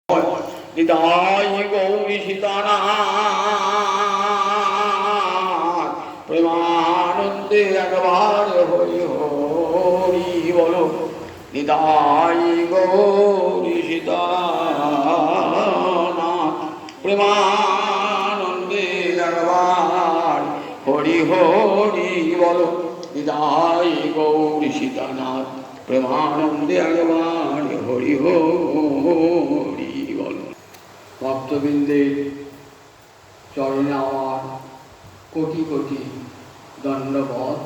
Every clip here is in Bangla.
নিতাই গৌরী সীতানাথ প্রেমানন্দে একবার হরি হরি বলো। নিতাই গৌরী সীতানাথ প্রেমানন্দে একবার হরি হরি বলো। নিতাই গৌরী সীতানাথ প্রেমানন্দে একবার হরি হরি বলো। ভক্তবৃন্দের চরণে আমার কোটি কোটি দণ্ডবৎ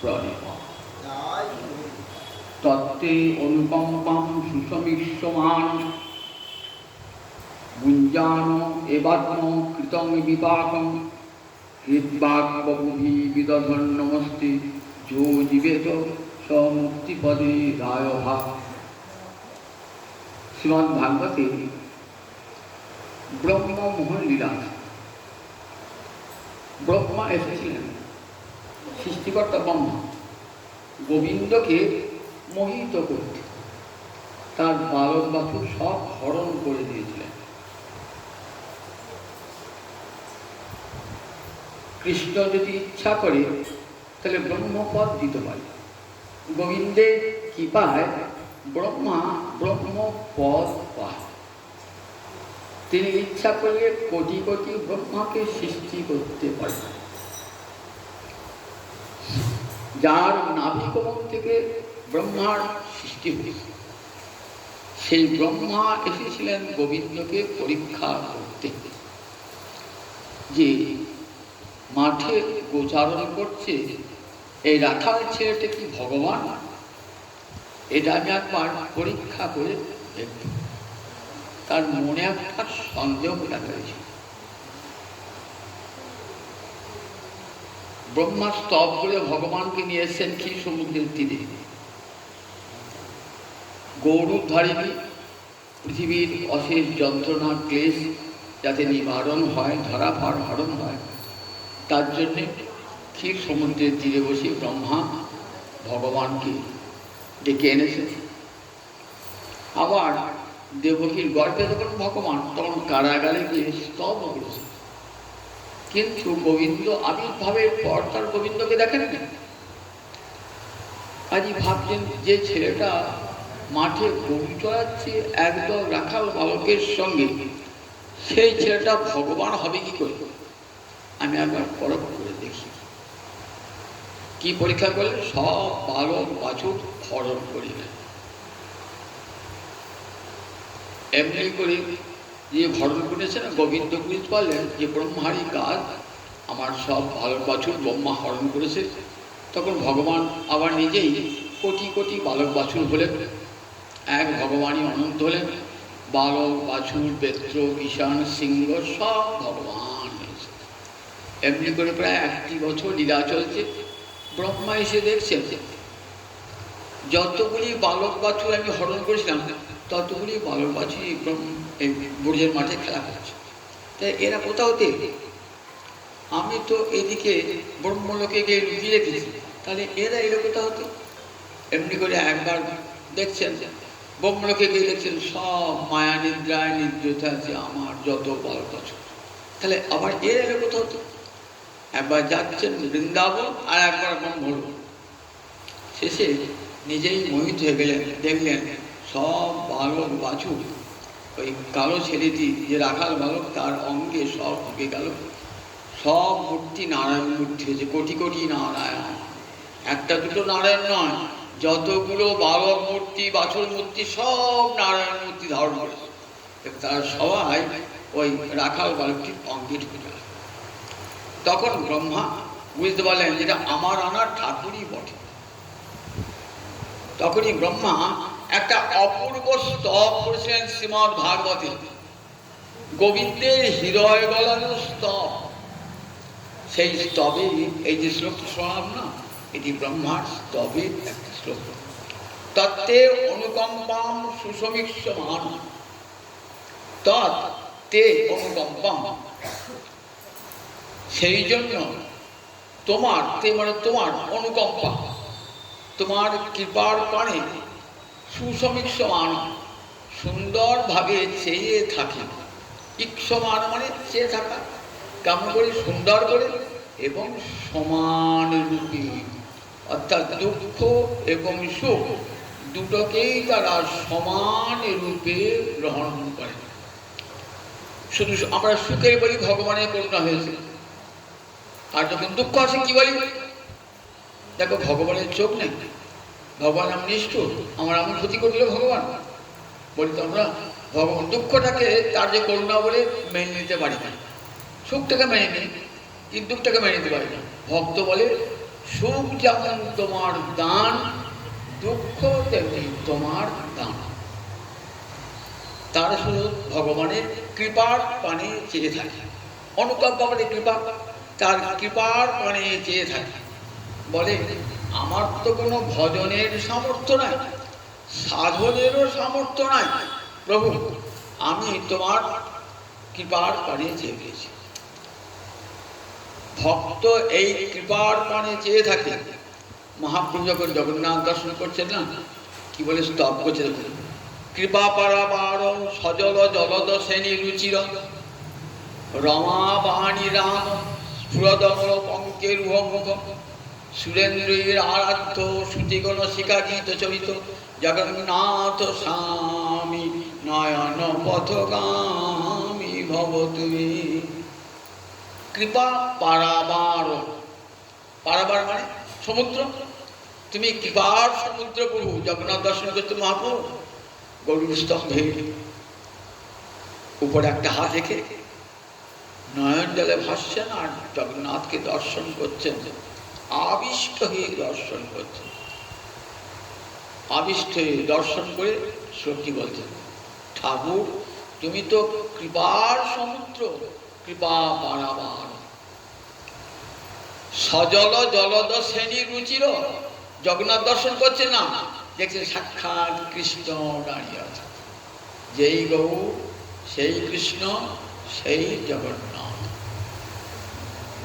প্রণিপাত। তত্ত্বে অনুকম্পাম সুসমিষ্যমান গুঞ্জান এবাত্ম কৃতং বিপাকম হৃদ্বাক্বভূমি বিদধন নমস্তে যো জীবেত স মুক্তিপদে রায় ভাগ। শ্রীমদ্ ভাগবতে ব্রহ্মমোহন লীলা। ব্রহ্মা এসেছিলেন, সৃষ্টিকর্তা ব্রহ্মা গোবিন্দকে মোহিত করতে তার বালক বাছুর সব হরণ করে দিয়েছিলেন। কৃষ্ণ যদি ইচ্ছা করে তাহলে ব্রহ্মপদ দিতে পারে। গোবিন্দের কৃপায় ব্রহ্মা ব্রহ্মপদ পায়। তিনি ইচ্ছা করলে কোটি কোটি ব্রহ্মাকে সৃষ্টি করতে পারেন। যার নাভিকমল থেকে ব্রহ্মার সৃষ্টি হয়েছে, সেই ব্রহ্মা এসেছিলেন গোবিন্দকে পরীক্ষা করতে যে মাঠে গোচারণ করছে এই রাখাল ছেলেটা কি ভগবান, এটা আমি একবার পরীক্ষা করে দেখব। তার মনে একটা সন্দেহ দেখা হয়েছিল। ব্রহ্মা স্তব করে ভগবানকে নিয়ে এসেছেন কি সমুদ্রের তীরে। গৌরবধারিণী পৃথিবীর অশেষ যন্ত্রণা ক্লেশ যাতে নিবারণ হয়, ধরাফার হরণ হয়, তার জন্যে ক্ষীর সমুদ্রের তীরে বসে ব্রহ্মা ভগবানকে ডেকে এনেছে। আবার দেবকীর গর্ভে যখন ভগবান, তখন কারাগারে গিয়ে স্তব করেছে। কিন্তু গোবিন্দ আবির্ভাবের পর তার গোবিন্দকে দেখেন না। আজই ভাবছেন যে ছেলেটা মাঠে গরু চড়াচ্ছে একদল রাখাল বালকের সঙ্গে, সেই ছেলেটা ভগবান হবে কি করে? আমি একবার পরখ করে দেখি। কি পরীক্ষা করলে? সব বালক বাছুর হরণ করিলেন। এমনি করে যে হরণ করেছে না, গোবিন্দ বুঝতে পারলেন যে ব্রহ্মারই কাজ, আমার সব বালক বাছুর ব্রহ্মা হরণ করেছে। তখন ভগবান আবার নিজেই কোটি কোটি বালক বাছুর হলেন। এক ভগবানই অনন্ত হলেন। বালক বাছুর বেত্র ঈশান সিংহ সব ভগবান হয়েছে। এমনি করে প্রায় 1টি বছর লীলা চলছে। ব্রহ্মা এসে দেখছেন যতগুলি বালক বাছুর আমি হরণ করেছিলাম, ততগুলি বালক বাছুর এই ব্রজের মাঠে খেলা করছে। তাই এরা কোথাও দেখে, আমি তো এদিকে ব্রহ্মলোকে গিয়ে লুকিয়ে রেখেছি, তাহলে এরা এরা কোথাও হতো। এমনি করে একবার দেখছেন ব্রহ্মলোকে গিয়ে দেখছেন সব মায়া নিদ্রায় নিদ্রিত আছে আমার যত বালক বাছুর, তাহলে আবার এরা এরা কোথাও হতো। একবার যাচ্ছেন বৃন্দাবন, আর একবার ব্রহ্মলোক। শেষে নিজেই মোহিত হয়ে গেলেন, দেখলেন সব বালক বাছুর ওই কালো ছেলেটি যে রাখাল বালক, তার অঙ্গে সব ঢুকে গেল। সব মূর্তি নারায়ণ মূর্তি হয়েছে, কোটি কোটি নারায়ণ। একটা দুটো নারায়ণ নয়, যতগুলো বালক মূর্তি বাছুর মূর্তি সব নারায়ণ মূর্তি ধারণ করেছে। তারা সবাই ওই রাখাল বালকটির অঙ্গে ঢুকে গেল। তখন ব্রহ্মা বুঝতে পারলেন যেটা আমার আনার ঠাকুরই বটে। তখনই ব্রহ্মা একটা অপূর্ব স্তব করেছিলেন শ্রীমদ্ ভাগবতে, গোবিন্দের হৃদয় গলানো স্তব। সেই স্তবে এই যে শ্লোক শোনাব না, এটি ব্রহ্মার স্তবের একটা শ্লোক। তত্ত্বে অনুকম্পাম সুসমীক্ষমান, তত্ত্বে অনুকম্পাম, সেই জন্য তোমার, মানে তোমার অনুকম্পা, তোমার কৃপার প্রাণে সুসমীক্ষমান, সুন্দরভাবে চেয়ে থাকে। ইক্ষমান মানে চেয়ে থাকা, কেমন করে? সুন্দর করে এবং সমান রূপে, অর্থাৎ দুঃখ এবং সুখ দুটোকেই তারা সমান রূপে গ্রহণ করে। শুধু আমরা সুখের বলি ভগবানের করুণা হয়েছে, আর যখন দুঃখ আসে কি বলি? দেখো ভগবানের চোখ নেই, ভগবান আমি নিষ্ঠুর, আমার এমন ক্ষতি করলে ভগবান বলি তো আমরা ভগবান দুঃখটাকে তার যে করুণা বলে মেনে নিতে পারি না, সুখটাকে মেনে নিই কিন্তু দুঃখটাকে মেনে নিতে পারি না। ভক্ত বলে সুখ যেমন তোমার দান, দুঃখ তেমনি তোমার দান। তারা শুধু ভগবানের কৃপার পানে চেয়ে থাকে, অনুকম্পা মানে কৃপা, তার কৃপার পানে চেয়ে থাকে। বলে আমার তো কোনো ভজনের সামর্থ্য নাই, সাধনেরও সামর্থ্য নাই, প্রভু আমি তোমার কৃপার পানে চেয়ে পেয়েছি। ভক্ত এই কৃপার পানে চেয়ে থাকে। মহাপ্রভু যখন জগন্নাথ দর্শন করছেন না, কি বলে স্তব করছে, কৃপা পারাবার সজল জলদ শ্রেণী রুচির রমা বাণী রাম স্ফুরদমল পঙ্কে রুহ মুখ সুরেন্দ্রের আরাধ্য শ্রুতিগণ শিকাগীত চরিত জগন্নাথ স্বামী নয়ন পথগামী ভব তুমি। কৃপা পারাবার, পারাবার মানে সমুদ্র, তুমি কৃপার সমুদ্র প্রভু। জগন্নাথ দর্শন করতে মহাপ্রভু গরুর স্তম্ভের উপরে একটা হাত রেখে নয়ন জলে ভাসছেন আর জগন্নাথকে দর্শন করছেন, আবিষ্ট হয়ে দর্শন করছেন। আবিষ্ট হয়ে দর্শন করে সত্যি বলছেন, ঠাকুর তুমি তো কৃপার সমুদ্র, কৃপা পারাবার। সজল জলদ শ্রেণী রুচির, জগন্নাথ দর্শন করছে না, দেখছে সাক্ষাৎ কৃষ্ণ দাঁড়িয়ে আছে। যেই গৌর সেই কৃষ্ণ সেই জগন্নাথ।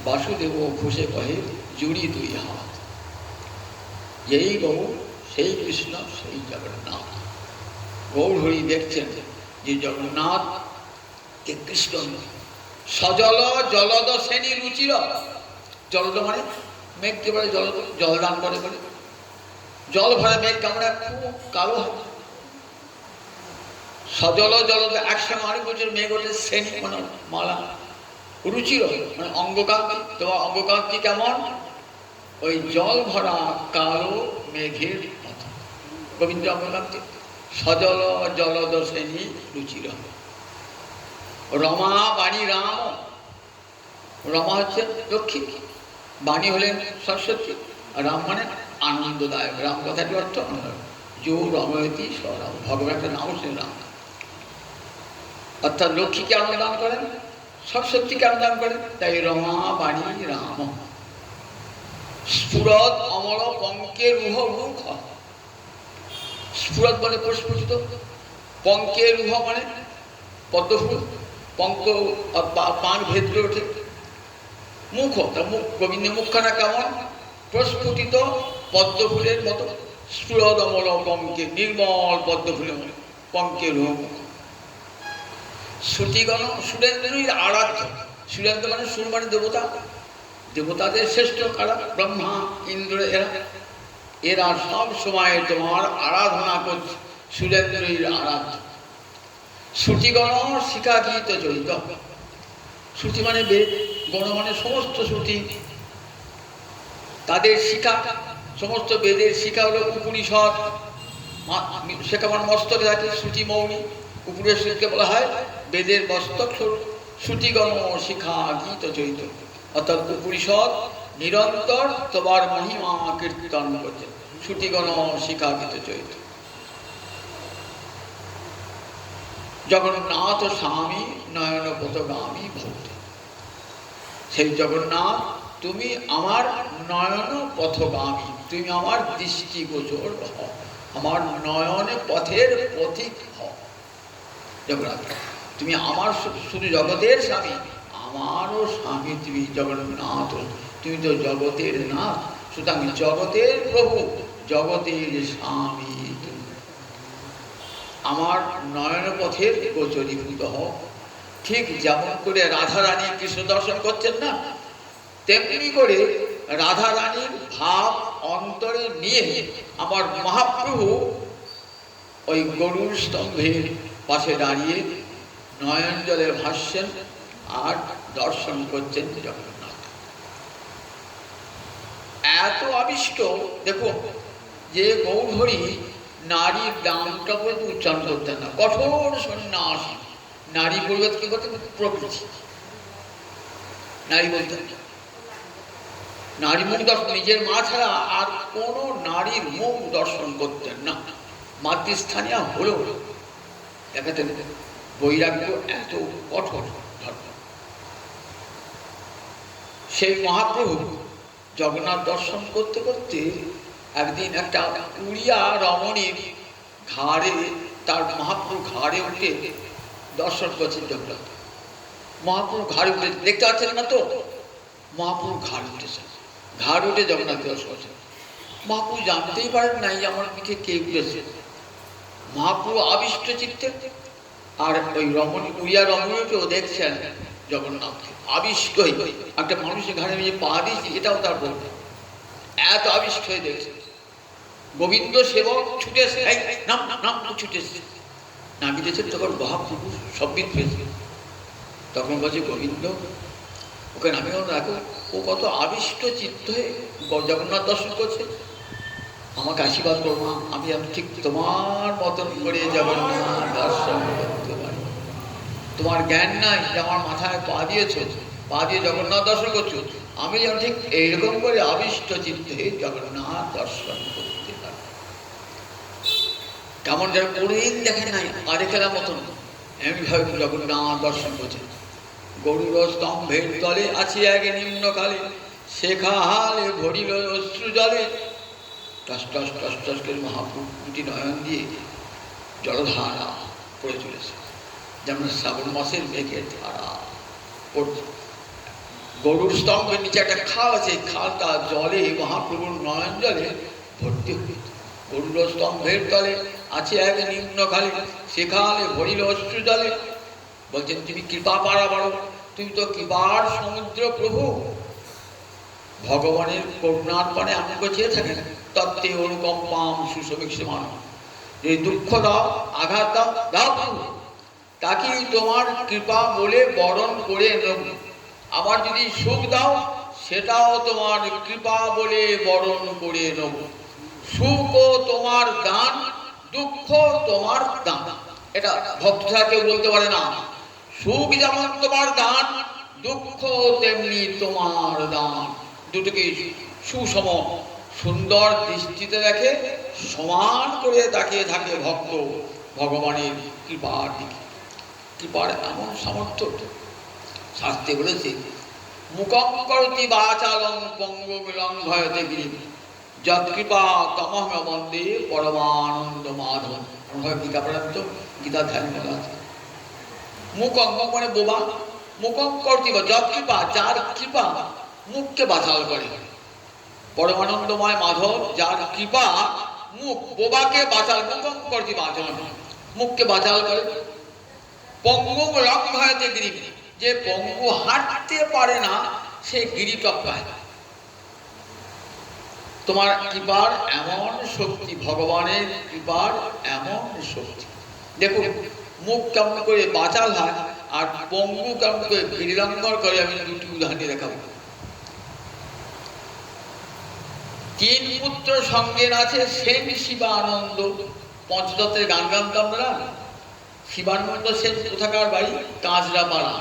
বাসুদেব ঘুষে কহে জুড়ি দুই হাত। যেই গৌর সেই কৃষ্ণ সেই জগন্নাথ। গৌর হরি দেখছেন যে জগন্নাথ কে কৃষ্ণ। সজল জলদ শ্রেণী রুচির, জলদ মানে মেঘকে বলে জলদ, জলদান করে বলে। জল ভরে মেঘ কামড়ে খুব কালো হয়। সজল জলদ একসঙ্গে অনেক বছর মেঘ ওঠে, শ্রেণী মানে মালা, রুচির মানে অঙ্গকান্তি। তোমার অঙ্গকান্তি কেমন? ওই জল ভরা কালো মেঘের মতো গোবিন্দ অঙ্গকান্তি। সজল জলদ শ্রেণী রুচির। রমা বাণী রাম, রমা হচ্ছে লক্ষ্মী, বাণী হলেন সরস্বতী, রাম মানে আনন্দদায়ক। রাম কথাটি অর্থ যৌ রময়তী সরাম, ভগবান একটা নাম হচ্ছেন রাম। অর্থাৎ লক্ষ্মীকে আনন্দ দান করেন, সরস্বতীকে আনন্দ দান করেন, তাই রমা বাণী রাম। স্ফুরদ অমল পঙ্কে রুহ মুখ, স্ফুরদ মানে প্রস্ফুটিত, পঙ্কে রুহ মানে পদ্মফুল, পঙ্ক পান ভেদ করে ওঠে। মুখ, তার মুখ, গোবিন্দের মুখখানা কেমন? প্রস্ফুটিত পদ্মফুলের মতো। স্ফুরদ অমল পঙ্কে, নির্মল পদ্মফুলের মতো পঙ্কে রুহ মুখ। শ্রুতিগণ সুরেন্দ্রের আরাধ্য, সুরেন্দ্র মানে সুর মানে দেবতা, দেবতাদের শ্রেষ্ঠ কারা? ব্রহ্মা ইন্দ্র, এরা সব সময় তোমার আরাধনা করছে, সুরেন্দ্রের আরাধ্য। শ্রুতিগণ শিখাগীত জড়িত, শ্রুতি মানে বেদ, গণ মানে সমস্ত শ্রুতি, তাদের শিখা, সমস্ত বেদের শিখা হলো উপনিষদ। শেখা মানে মস্তকে থাকে, শ্রুতি মৌনী, উপনিষদকে বলা হয় বেদের মস্তক। শ্রুতিগণ শিখা গীত জড়িত, অর্থাৎ উপনিষদ নিরন্তর তোমার মহিমা কীর্তন করছে। শ্রুতিগণ শিখা গীত জড়িত। জগন্নাথ স্বামী নয়ন পথগামী ভক্তি, সেই জগন্নাথ তুমি আমার নয়ন পথগামী, তুমি আমার দৃষ্টিগোচর হও, আমার নয়ন পথের পথিক হও। জগন্নাথ তুমি আমার শুধু জগতের স্বামী, আমারও স্বামী তুমি জগন্নাথ, তুমি তো জগতের নাথ, সুতরাং জগতের প্রভু, জগতের স্বামী তুমি। আমার নয়ন পথের গোচরীভূত হও। ঠিক যেমন করে রাধা রানী কৃষ্ণ দর্শন করছেন না, তেমনি করে রাধা রানীর ভাব অন্তরে নিয়ে আমার মহাপ্রভু ওই গরুর স্তম্ভের পাশে দাঁড়িয়ে নয়ন জলে ভাসছেন আর দর্শন করছেন জগন্নাথ। এত আবিষ্ট দেখুন যে গৌরহরি নারীর নামটা পর্যন্ত উচ্চারণ করতেন না, কঠোর সন্ন্যাসী। নারী পরিবর্তন কি করতেন? প্রকৃতি। নারী বলতেন নারী মুখ দর্শন, নিজের মা ছাড়া আর কোন নারীর মুখ দর্শন করতেন না। মাতৃস্থানীয় হলেও দেখাতেন বৈরাগ্য এত কঠোর ধর্ম। সেই মহাপ্রভু জগন্নাথ দর্শন করতে করতে একদিন একটা উড়িয়া রমণীর ঘাড়ে, তার মহাপ্রভু ঘাড়ে উঠে দর্শন করছেন জগন্নাথ। মহাপ্রভু ঘাড়ে উঠে, দেখতে পাচ্ছেন না তো, মহাপ্রভু ঘাড় উঠেছেন, ঘাড় উঠে জগন্নাথ দর্শন করছেন। মহাপ্রভু জানতেই পারেন নাই যে আমার পিঠে কে উঠেছে। মহাপ্রভু আবিষ্ট চিত্তে, আর ওই রমণী উড়িয়া রমণীকেও দেখছেন জগন্নাথকে আবিষ্ট হয়ে। একটা মানুষের ঘাড়ে নিয়ে পা দিয়েছি, এটাও তার বলবে, এত আবিষ্ট হয়ে দেখছেন। গোবিন্দ সেবক ছুটেছে, নাম নাম ছুটেছে, নামিয়েছেন। তখন মহাপ্রভু সব্বিত হয়েছে। তখন বলছে গোবিন্দ ওকে নামিয়েও রাখো, ও কত আবিষ্ট চিত্ত হয়ে জগন্নাথ দর্শন করছে, আমাকে আশীর্বাদ করবো, আমি ঠিক তোমার মতন করে জগন্নাথ দর্শন করতে পারি। তোমার জ্ঞান নাই যে আমার মাথায় পা দিয়েছ, পা দিয়ে জগন্নাথ দর্শন করছো, আমি যেন ঠিক এইরকম করে আবিষ্ট চিত্তে জগন্নাথ দর্শন করতে পারি। কেমন যেন কোনদিন দেখে নাই আরে খেলার মতন এমনিভাবে জগন্নাথ দর্শন করছে। গরুর স্তম্ভের তলে আছে এক নিম্নকালে, শেখা হালে ভরিল অশ্রু জলে। টস টস টস টস করে মহাপ্রভু দুটি নয়ন দিয়ে জলধারা পড়ে চলেছে, যেমন শ্রাবণ মাসের মেঘের ধারা পড়ছে। গরুর স্তম্ভের নিচে একটা খাল আছে, খালটা জলে মহাপ্রভুর নয়ন জলে ভর্তি হয়েছে। গরুর স্তম্ভের তলে আছে এক নিম্নকালে, সেখানে ভরিল অশ্রু জলে। বলছেন তুমি কৃপা পারা বাড়ো, তুমি তো কৃপার সমুদ্র প্রভু। ভগবানের করুণার পানে আমাকে চেয়ে থাকেন, তত্ত্বে অনুকম্পাম সুসমীক্ষমান। এই দুঃখ দাও, আঘাত দাও, দাও প্রভু, তাকে তোমার কৃপা বলে বরণ করে নেব। আবার যদি সুখ দাও, সেটাও তোমার কৃপা বলে বরণ করে নেব। সুখও তোমার দান, দুঃখ তোমার দান। এটা ভক্তরা কেউ বলতে পারে না। সুখ যেমন তোমার দান, দুঃখ তেমনি তোমার দান। দুটোকে সুষম সুন্দর দৃষ্টিতে দেখে সমান করে তাকিয়ে থাকে ভক্ত ভগবানের কৃপার দিকে। কৃপার এমন সামর্থ্য শাস্ত্রে বলেছে, মুখং করতি বাচালং পঙ্গুমিলং ভয়তে গিরি, যৎকৃপা তমহ বন্দে পরমানন্দ মাধব। গীতা পর্যন্ত গীতা ধ্যান বলা আছে। মুখং মানে বোবা, মুখং করতি যৎকৃপা, যার কৃপা মুখকে বাচাল করে। পরমানন্দময় মাধব, যার কৃপা মুখ বোবাকে বাচাল, মুখং করতি বাচাল, মুখকে বাচাল করে। পঙ্গু লং ভয়তে গিরি, যে পঙ্গু হাঁটতে পারে না সে গিরি টপকায়। তোমার কৃপার এমন শক্তি, ভগবানের কৃপার এমন শক্তি। দেখুন মুখ কেমন করে বাচাল হয় আর পঙ্গু কেমন করে গিরিলঙ্ঘন করে, আমি দুটি উদাহরণ দেখাবো। তিন পুত্র সঙ্গে আছে সেন শিবানন্দ। পঞ্চতত্ত্বের গান গান আমরা। শিবানন্দ সেন কোথাকার বাড়ি? কাঁচরা পাড়া।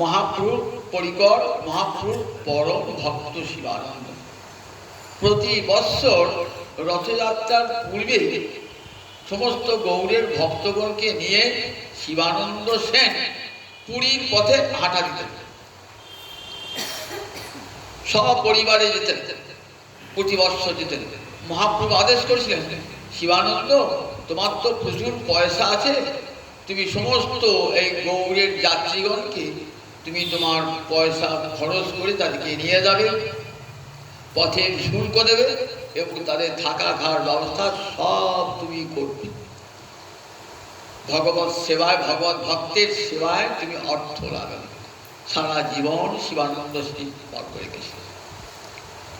মহাপ্রভুর পরিকর, মহাপ্রভুর পরম ভক্ত শিবানন্দ। প্রতি বৎসর রথযাত্রার পূর্বে সমস্ত গৌড়ের ভক্তগণকে নিয়ে শিবানন্দ সেন পুরীর পথে হাঁটা দিতেন, সপরিবারে যেতেন, প্রতি বৎসর যেতেন। মহাপ্রভু আদেশ করেছিলেন, শিবানন্দ তোমার তো প্রচুর পয়সা আছে, তুমি সমস্ত এই গৌড়ের যাত্রীগণকে তুমি তোমার পয়সা খরচ করে তাদেরকে নিয়ে যাবে, পথে শুল্ক দেবে এবং তাদের থাকা খাওয়ার ব্যবস্থা সব তুমি করবে। ভগবত সেবায়, ভগবত ভক্তের সেবায় তুমি অর্থ লাগাবে। সারা জীবন শিবানন্দ শ্রী পার করে গেছে।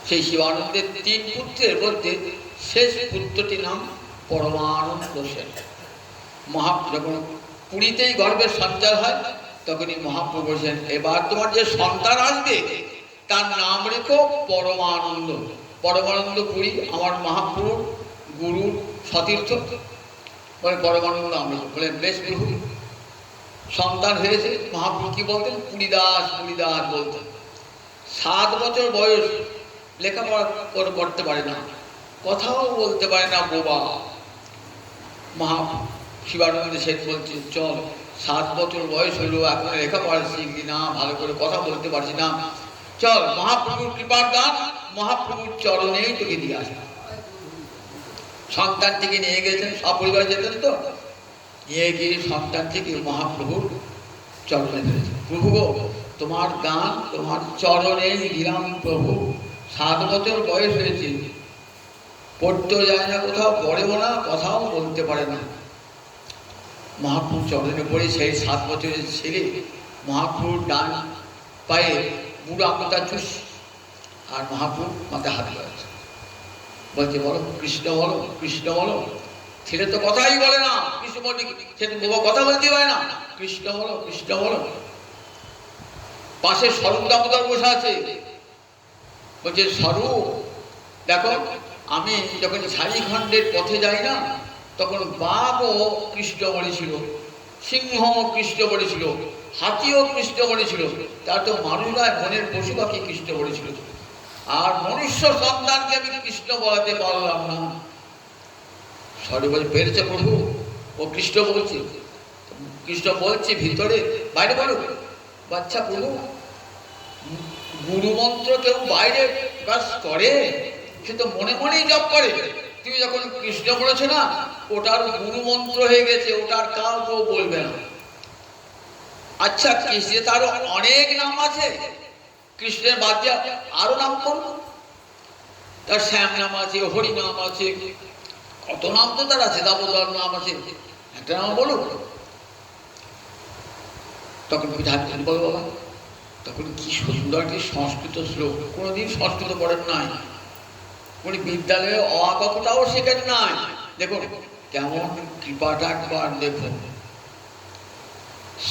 সেই শিবানন্দের 3 পুত্রের মধ্যে শেষ পুত্রটির নাম পরমানন্দ সেন। যখন পুরীতেই গর্ভের সঞ্চার হয়, তখনই মহাপ্রভু বলছেন, এবার তোমার যে সন্তান আসবে তার নাম রেখো পরমানন্দ। পরমানন্দ পুরী আমার মহাপ্রভুর গুরু সতীর্থ, বলে পরমানন্দ আমি বলেন, বেশ প্রভু। সন্তান হয়েছে, মহাপ্রভু কি বলতেন? পুরীদাস পুরীদাস বলতেন। 7 বছর বয়স, লেখাপড়া করতে পারে না, কথাও বলতে পারে না, বোবা। শিবানন্দ সেন বলছে, চল, 7 বছর বয়স হলো, এখন লেখাপড়া শিখলি না, ভালো করে কথা বলতে পারছি না, চল মহাপ্রভুর কৃপার দান, মহাপ্রভুর চরণেই তোকে দিয়ে আসবে। সন্তানটিকে নিয়ে গেছেন, সপরিবার যেতেন তো, নিয়ে গিয়ে সন্তানটিকে মহাপ্রভুর চরণে ধরেছেন। প্রভু গো, তোমার দান তোমার চরণেই দিলাম প্রভু। 7 বছর বয়স হয়েছে, পড়তেও যায় না, কোথাও পড়েও না, কথাও বলতে পারে না। মহাপ্রভুর চরণে পড়ে সেই 7 বছরের ছেলে মহাপ্রভুর ডান পায়ে বুড়ো আঙুলটা চুষ, আর মহাপ্রভু মাথায় হাত লাগাচ্ছে, বলছে, বলো কৃষ্ণ বলো, কৃষ্ণ বলো। ছেলে তো কথাই বলে না, কৃষ্ণ বলতে, সে তো বাবা কথা বলতে পারে না, কৃষ্ণ বলো, কৃষ্ণ বলো। পাশে স্বরূপ দামোদর বসে আছে, বলছে, স্বরূপ দেখো, আমি যখন ঝাড়িখণ্ডের পথে যাই না, তখন বাঘও কৃষ্ণ বলেছিল, সিংহ কৃষ্ণ বলেছিল, হাতিও কৃষ্ণ বলেছিল, তার তো মানুষরা মনের পশু পাখি কৃষ্ণ বলেছিল, আর মনুষ্য সন্তানকে আমি কৃষ্ণ বলাতে পারলাম না। স্বরূপ বলে, পেরেছে প্রভু, ও কৃষ্ণ বলছে, কৃষ্ণ বলছে ভিতরে, বাইরে বলো। বাচ্চা প্রভু, গুরুমন্ত্র কেউ বাইরে প্রকাশ করে, সে তো মনে মনেই জপ করে। তুমি যখন কৃষ্ণ বলেছো না, ওটার গুরুমন্ত্র হয়ে গেছে, ওটার কাউ কেউ বলবে না। আচ্ছা, কৃষ্ণে তারও অনেক নাম আছে, কৃষ্ণের বাদ দিয়ে আরো নাম করবো, তার শ্যাম নাম আছে, হরি নাম আছে, কত নাম তো তার আছে, দামোদর নাম আছে, একটা নাম বলো। তখন বলো বাবা, তখন কি সুন্দর একটি সংস্কৃত শ্লোক, কোনোদিন সংস্কৃত পড়েন নাই, উনি বিদ্যালয়ে অ আ ক খটাও শেখেন নাই। দেখুন কেমন কৃপাটা একবার দেখুন।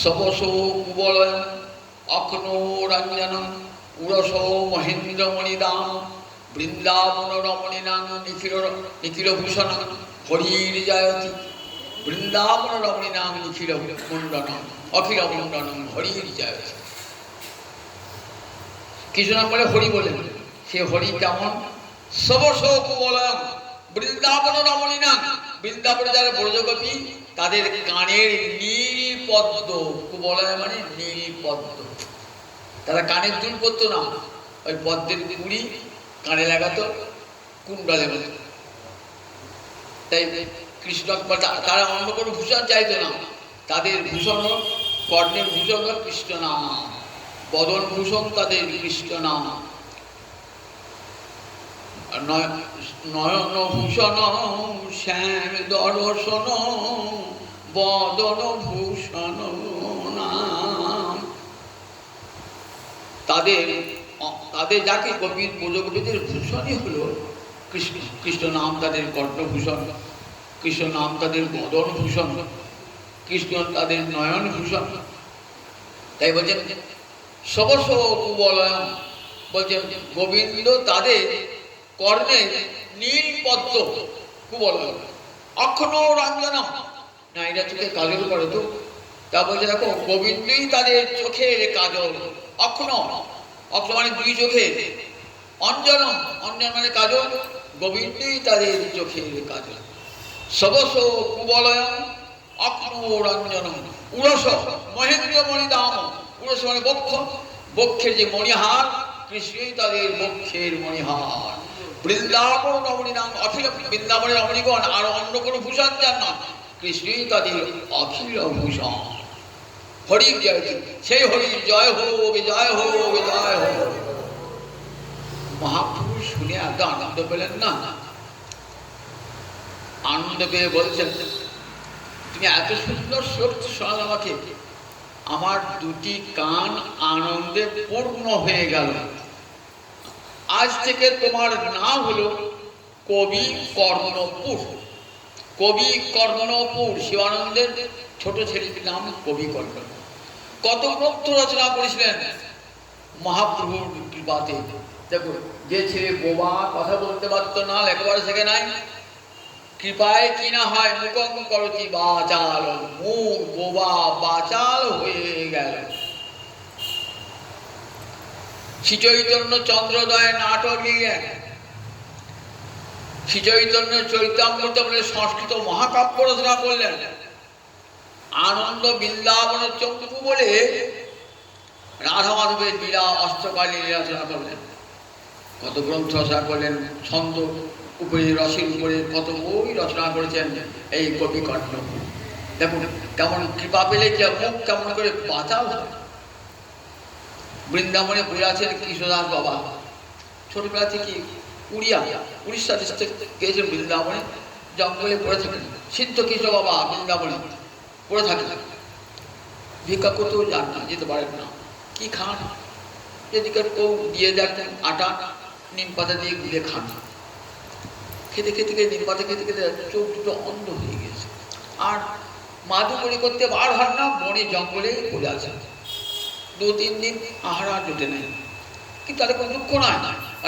সবসো কুবলয়ং অক্নোরঞ্জনং উরসো মহেন্দ্রমণিদাম বৃন্দাবন রমণীনাং নিখিলভূষণং হরির জয়তি। বৃন্দাবন রমণীনাং নিখিল মুণ্ডনং অখিল মুণ্ডনং হরির জয়তি। কিছু নাম বলে হরি বলেন, সে হরি কেমন? সবসো কুবলয়ং বৃন্দাবন রমণীনাং, বৃন্দাবনে যারা ব্রজগোপী তাদের কানের নীল পদ্ম, কুবলয় মানে নীল পদ্ম, তারা কানের দুল পরতো না, ওই পদ্মের কুড়ি কানে লাগাতো, কুণ্ডলে বলতো। তাই কৃষ্ণ তারা অন্য কোনো ভূষণ চাইতো না, তাদের ভূষণ কর্ণের ভূষণ কৃষ্ণ নাম, বদন ভূষণ তাদের কৃষ্ণ নাম। নয়ন ভূষণ শ্যাম দর্শন বদন ভূষণ নাম। তাদের যাকে গোপী ব্রজগোপীদের ভূষণই হলো কৃষ্ণ। কৃষ্ণ নাম তাদের কর্ণভূষণ, কৃষ্ণ নাম তাদের বদন ভূষণ, কৃষ্ণ তাদের নয়ন ভূষণ। তাই বলছেন সবস কুবলয়ং, বলছেন গোবিন্দ তাদের কর্ণের নীল পদ্ম কুবলয়ং অক্নোরঞ্জনম, না এটা চোখে কাজল করে তো, তা বলছে দেখো গোবিন্দই তাদের চোখের কাজল। অক্ন মানে 2 চোখে, অঞ্জনম অঞ্জন মানে কাজল, গোবিন্দই তাদের চোখের কাজল। সবস কুবলয়ং অক্নোরঞ্জনম উরস মহেন্দ্রমণিদাম, উরস মানে বক্ষ, বক্ষের যে মণিহার, কৃষ্ণই তাদের বক্ষের মণিহার। বৃন্দাবন রমণীনাম অখিল, বৃন্দাবনের রমণীগণ আর অন্য কোনো ভূষণ যান না, কৃষ্ণই তাদের অখিল ভূষণ। হরির জয়, সেই হরির জয় হোক, জয় হোক, জয় হোক। মহাপ্রভু শুনে এত আনন্দ পেলেন না, আনন্দ পেয়ে বলছেন তুমি এত সুন্দর শ্লোক শোনালে আমাকে, আমার দুটি কান আনন্দে পূর্ণ হয়ে গেল। আজ থেকে তোমার নাম হলো কবি কর্ণপুর। কবি কর্ণপুর, শিবানন্দের ছোট ছেলেটির নাম কবি কর্ণপুর। কত গ্রন্থ রচনা করেছিলেন মহাপ্রভুর কৃপাতে। দেখো, যে ছেলে বোবা, কথা বলতে পারতো না, লেখাপড়া শেখে নাই, কৃপায় কি না হয়, মুখং করতি বাচাল, মুখ বোবা বাচাল হয়ে গেল। শ্রী চৈতন্য চন্দ্রোদয় নাটক লিখলেন, শ্রী চৈতন্য চৈতামৃত বলে সংস্কৃত মহাকাব্য রচনা করলেন, আনন্দ বৃন্দাবন চক্ষু বলে রাধা মাধবের লীলা অষ্টকালী রচনা করলেন, কত গ্রন্থ রচনা করলেন, ছন্দ উপরে রসের উপরে কত বই রচনা করেছেন এই কবি কর্ণপুর। দেখুন কেমন কৃপা পেলে যে মুখ কেমন করে বাঁচাও হয়। বৃন্দাবনে পড়ে আছেন কৃষ্ণদাস বাবা, ছোটবেলা থেকে উড়িষ্যা ডিস্ট্রিক্ট গিয়েছেন বৃন্দাবনে, জঙ্গলে পড়ে থাকেন। সিদ্ধ কৃষ্ণ বাবা বৃন্দাবনে পড়ে থাকেন, ভিক্ষা করতেও যান না, যেতে পারেন না। কি খান? এদিকে কেউ দিয়ে দেখতেন আটা, নিম পাতা দিয়ে গুলে খান। খেতে খেতে খেতে নিম পাতা খেতে খেতে চোখ দুটো অন্ধ হয়ে গেছে, আর মাদুকরি করতে বার হন না, বনে জঙ্গলে পড়ে আছেন। 2-3 দিন আহারা জোটে নেই, কিন্তু তাদের কোনো দুঃখ নয়।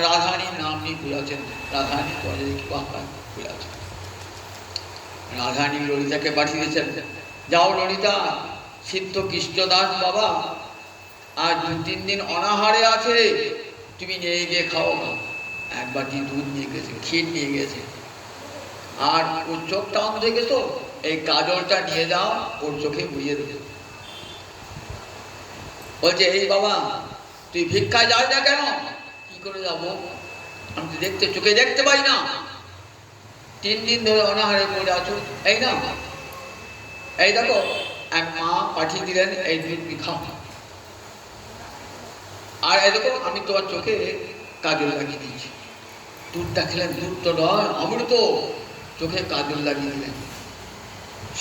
রাধারানীর নাম নিয়ে পড়ে আছেন, রাধারানী তোমাদের কৃপা পড়ে আছেন। রাধারানী ললিতাকে পাঠিয়ে দিয়েছেন, যাও ললিতা, সিদ্ধ কৃষ্ণদাস বাবা আর 2-3 দিন অনাহারে আছে, তুমি নিয়ে গিয়ে খাও। এক বাটি দুধ নিয়ে গেছে, ক্ষীর নিয়ে গেছে, আর ওর চোখটা অন্ধ হয়ে গেছে, এই কাজলটা নিয়ে যাও, ওর চোখে বুঝিয়ে দেবে। বলছে, এই বাবা তুই ভিক্ষায় যাস না কেন? কি করে যাবো, আমি তো দেখতে চোখে দেখতে পাই না, 3 দিন ধরে অনাহারে পড়ে আছো। এই না, এই দেখো, এক মা পাঠিয়ে দিলেন, এই দুধ খাও। আর এই দেখো, আমি তোমার চোখে কাজল লাগিয়ে দিয়েছি। দুধটা খেলেন, দুধ তো নয় অমৃত, চোখে কাজল লাগিয়ে দিলেন।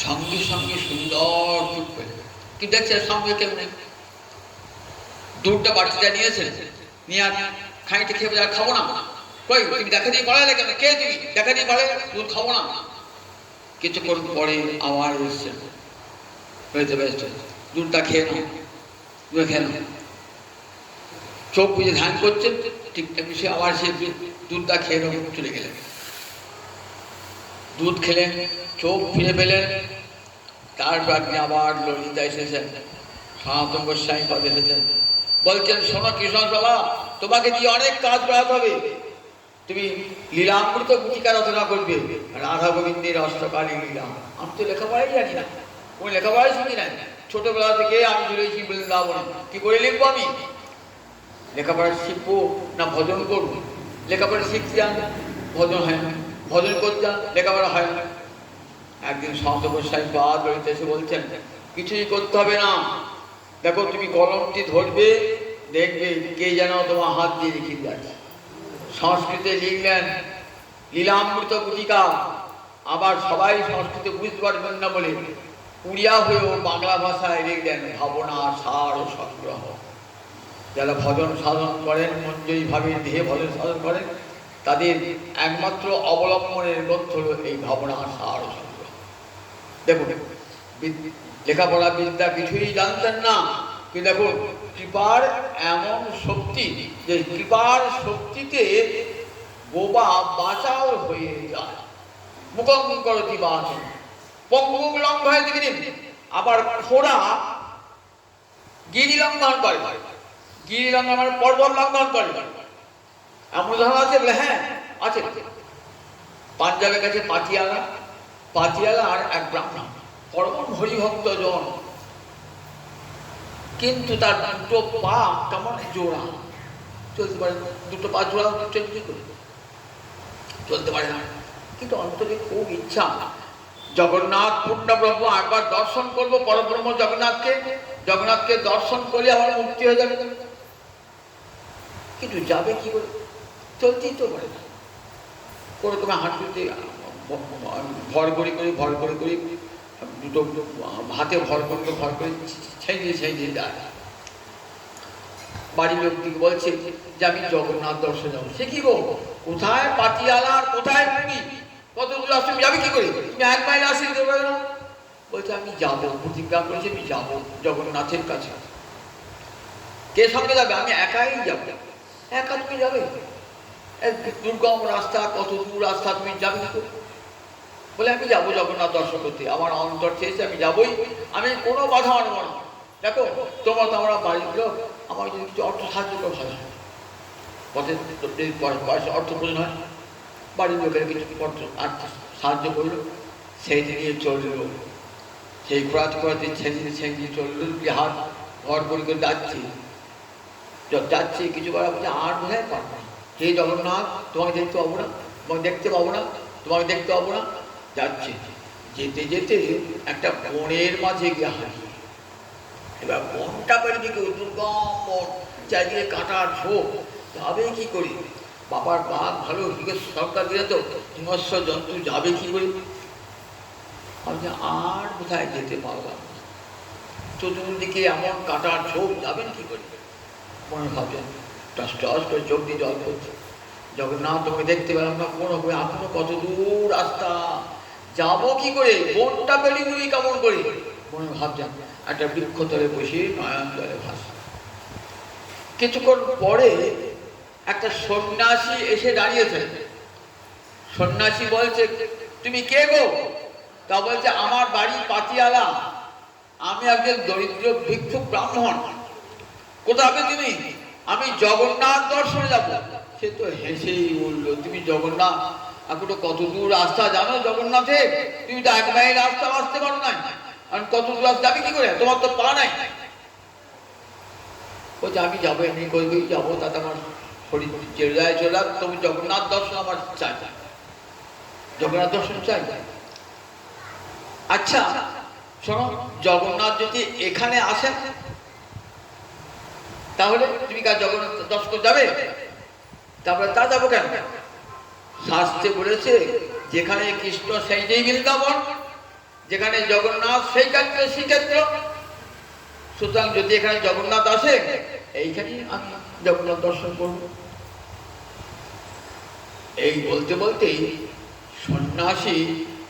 সঙ্গে সঙ্গে সুন্দর দুধ পেলেন। কি দেখছে সঙ্গে কেউ নেই, দুধটা বাটিটা নিয়েছেন, নিয়ে খাইতে খেয়ে আর খাবো না। কই তুমি দেখা দিয়ে বাড়ালে কেন? কে তুমি? দেখা দিয়ে বাড়ালে দুধ খাবো না। কিছুক্ষণ পরে আবার এসছেন, হয়েছে বেশ, দুধটা খেয়ে নাও, দুধ খেয়ে নাও। চোখ বুঝে ধ্যান করছেন, ঠিক সে আবার সে দুধটা খেয়ে চলে গেলেন। দুধ খেলেন, চোখ ফিরে পেলেন। তারপর আপনি আবার ললিতা এসেছেন, সনাতন গোস্বামী পদ এসেছেন, বলছেন, শোনো কৃষ্ণ বাবা, তোমাকে দিয়ে অনেক কাজ করাতে হবে। তুমি লীলামৃত ভূমিকা রচনা করবে, রাধা গোবিন্দের অষ্টকালী লীলা। আমি তো লেখাপড়াই জানি না, ওই লেখাপড়াই শিখি না, ছোটবেলা থেকে আমি চলেছি বৃন্দাবনে। কি করে লিখবো আমি? লেখাপড়া শিখবো না ভজন করবো? লেখাপড়া শিখতে যান, ভজন হয় না, ভজন করতে যান, লেখাপড়া হয় না। একদিন সন্ত গোস্বামী বাদ ললিতা এসে বলছেন, কিছুই করতে হবে না, দেখো তুমি কলমটি ধরবে, দেখবে কে যেন তোমার হাত দিয়ে লিখে যাচ্ছে। সংস্কৃতে লিখলেন লীলামৃত গুটিকা। আবার সবাই সংস্কৃতে বুঝতে পারবেন না বলে উড়িয়া হয়েও বাংলা ভাষায় লিখলেন ভাবনা সার ও সংগ্রহ। যারা ভজন সাধন করেন, মঞ্জরী ভাবের দেহে ভজন সাধন করেন, তাদের একমাত্র অবলম্বনের গ্রন্থ হল এই ভাবনা সার ও সংগ্রহ। দেখুন, লেখাপড়া বিদ্যা কিছুই জানতেন না, কিন্তু দেখুন কৃপার এমন শক্তি যে কৃপার শক্তিতে বোবা বাঁচাও হয়ে যায়। মুখং করতি বাচন পঙ্গু লঙ্ঘায় দিন। আবার খোড়া গিরি লঙ্ঘন করে, গিরি লঙ্ঘন মানে পর্বত লঙ্ঘন করে। এমন উদাহরণ আছে বলে, হ্যাঁ আছে। পাঞ্জাবের কাছে পাতিয়ালা আর এক ব্রাহ্মণ, পরম হরিভক্ত জন, কিন্তু তার দুটো পা কেমন জোড়া, চলতে পারে না। দুটো পা জোড়া চলতে পারে না, কিন্তু অন্তরে খুব ইচ্ছা জগন্নাথ পূর্ণব্রহ্ম একবার দর্শন করবো, পরব্রহ্ম জগন্নাথকে দর্শন করলে আমার মুক্তি হয়ে যাবে। কিন্তু যাবে কি করে? চলতেই তো পারে না, কোনো তোমার হাঁটুতে ভর করে দুটো হাতে ভর করে ছেঁচে যায়। বাড়ির লোক দিকে বলছে যে আমি জগন্নাথ দর্শন যাবো। সে কি গো, কোথায় পাটিয়ালা আর কোথায় পুরী, কত দূর আসতে যাবে কি করে, তুমি 1 মাইল আসতে দেবে না? বলছে আমি যাবো, প্রতিজ্ঞা করেছি আমি যাবো জগন্নাথের কাছে। কে সঙ্গে যাবে? আমি একাই যাবো। একা তুমি যাবে? দুর্গম রাস্তা, কত দূর রাস্তা, তুমি যাবে কি করে? বলে আমি যাবো জগন্নাথ দর্শন করতে, আমার অন্তর চেয়েছে আমি যাবোই, আমি কোনো বাধা মানব না। দেখো তোমরা তো আমরা বাড়ির লোক, আমার যদি কিছু অর্থ সাহায্য করে ভালো হয়, পথে যদি পয়সা অর্থ প্রয়োজন হয়, বাড়ির লোকের কিছু অর্থ সাহায্য করলো, সেই নিয়ে চলল। সেই ঘোরাতে ছেঁচে চললো, হাত ঘর করে যাচ্ছি কিছু করা বলছে আর বোধহয় পারবো না, হে জগন্নাথ তোমাকে দেখতে পাবো না, তোমাকে দেখতে পাবো না, তোমাকে দেখতে পাবো না। যাচ্ছে, যেতে যেতে একটা বনের মাঝে গিয়ে হারিয়ে। এবার বনটা পেরে দিকে দুর্গম বন, চারিদিকে কাঁটার ঝোপ, যাবে কি করে? বাবার বাঘ ভালো সরকার দিলে তো হিংস্র জন্তু, যাবে কি করে? ভাবছে আর কোথায় যেতে পারলাম না, চতুর্দিকে এমন কাঁটার ঝোপ, যাবেন কি করে? মনে ভাবছেন, টস টস করে চোখ দিয়ে জল পড়ছে, জগন্নাথ তোমাকে দেখতে পেলাম না, কোনো এখনো কত দূর রাস্তা, যাবো কি করে, বনটা পেলি কেমন করে? মনে ভাবছেন, একটা বৃক্ষতলে বসে নয়ন জলে ভাসে। কিছুক্ষণ পরে একটা সন্ন্যাসী এসে দাঁড়িয়েছে। সন্ন্যাসী বলছে তুমি কে গো? তা বলছে আমার বাড়ি পাতিয়ালা, আমি একজন দরিদ্র ভিক্ষুক ব্রাহ্মণ। কোথাবে তুমি? আমি জগন্নাথ দর্শনে যাব। সে তো হেসেই বললো, তুমি জগন্নাথ, এখনো কত দূর রাস্তা জানো জগন্নাথে? তুমি তো 1 মাইল রাস্তা আসতে পারো না, আর কত দূর রাস্তা যাবে কি করে, তোমার তো পা নাই। বলছে আমি যাবো, এমনি কই যাবো, তাতে আমার শরীর চলে যায়, তুমি জগন্নাথ দর্শন আমার চাই, জগন্নাথ দর্শন চাই। আচ্ছা শোনো, জগন্নাথ যদি এখানে আসেন তাহলে তুমি কার জগন্নাথ দর্শন যাবে? তারপরে তা যাবো কেন? শাস্ত্রে বলেছে যেখানে কৃষ্ণ সেইটাই বৃন্দাবন, যেখানে জগন্নাথ সেই ক্ষেত্র শ্রীক্ষেত্র। সুতরাং যদি এখানে জগন্নাথ আসে, এইখানেই আমি জগন্নাথ দর্শন করব। এই বলতে বলতেই সন্ন্যাসী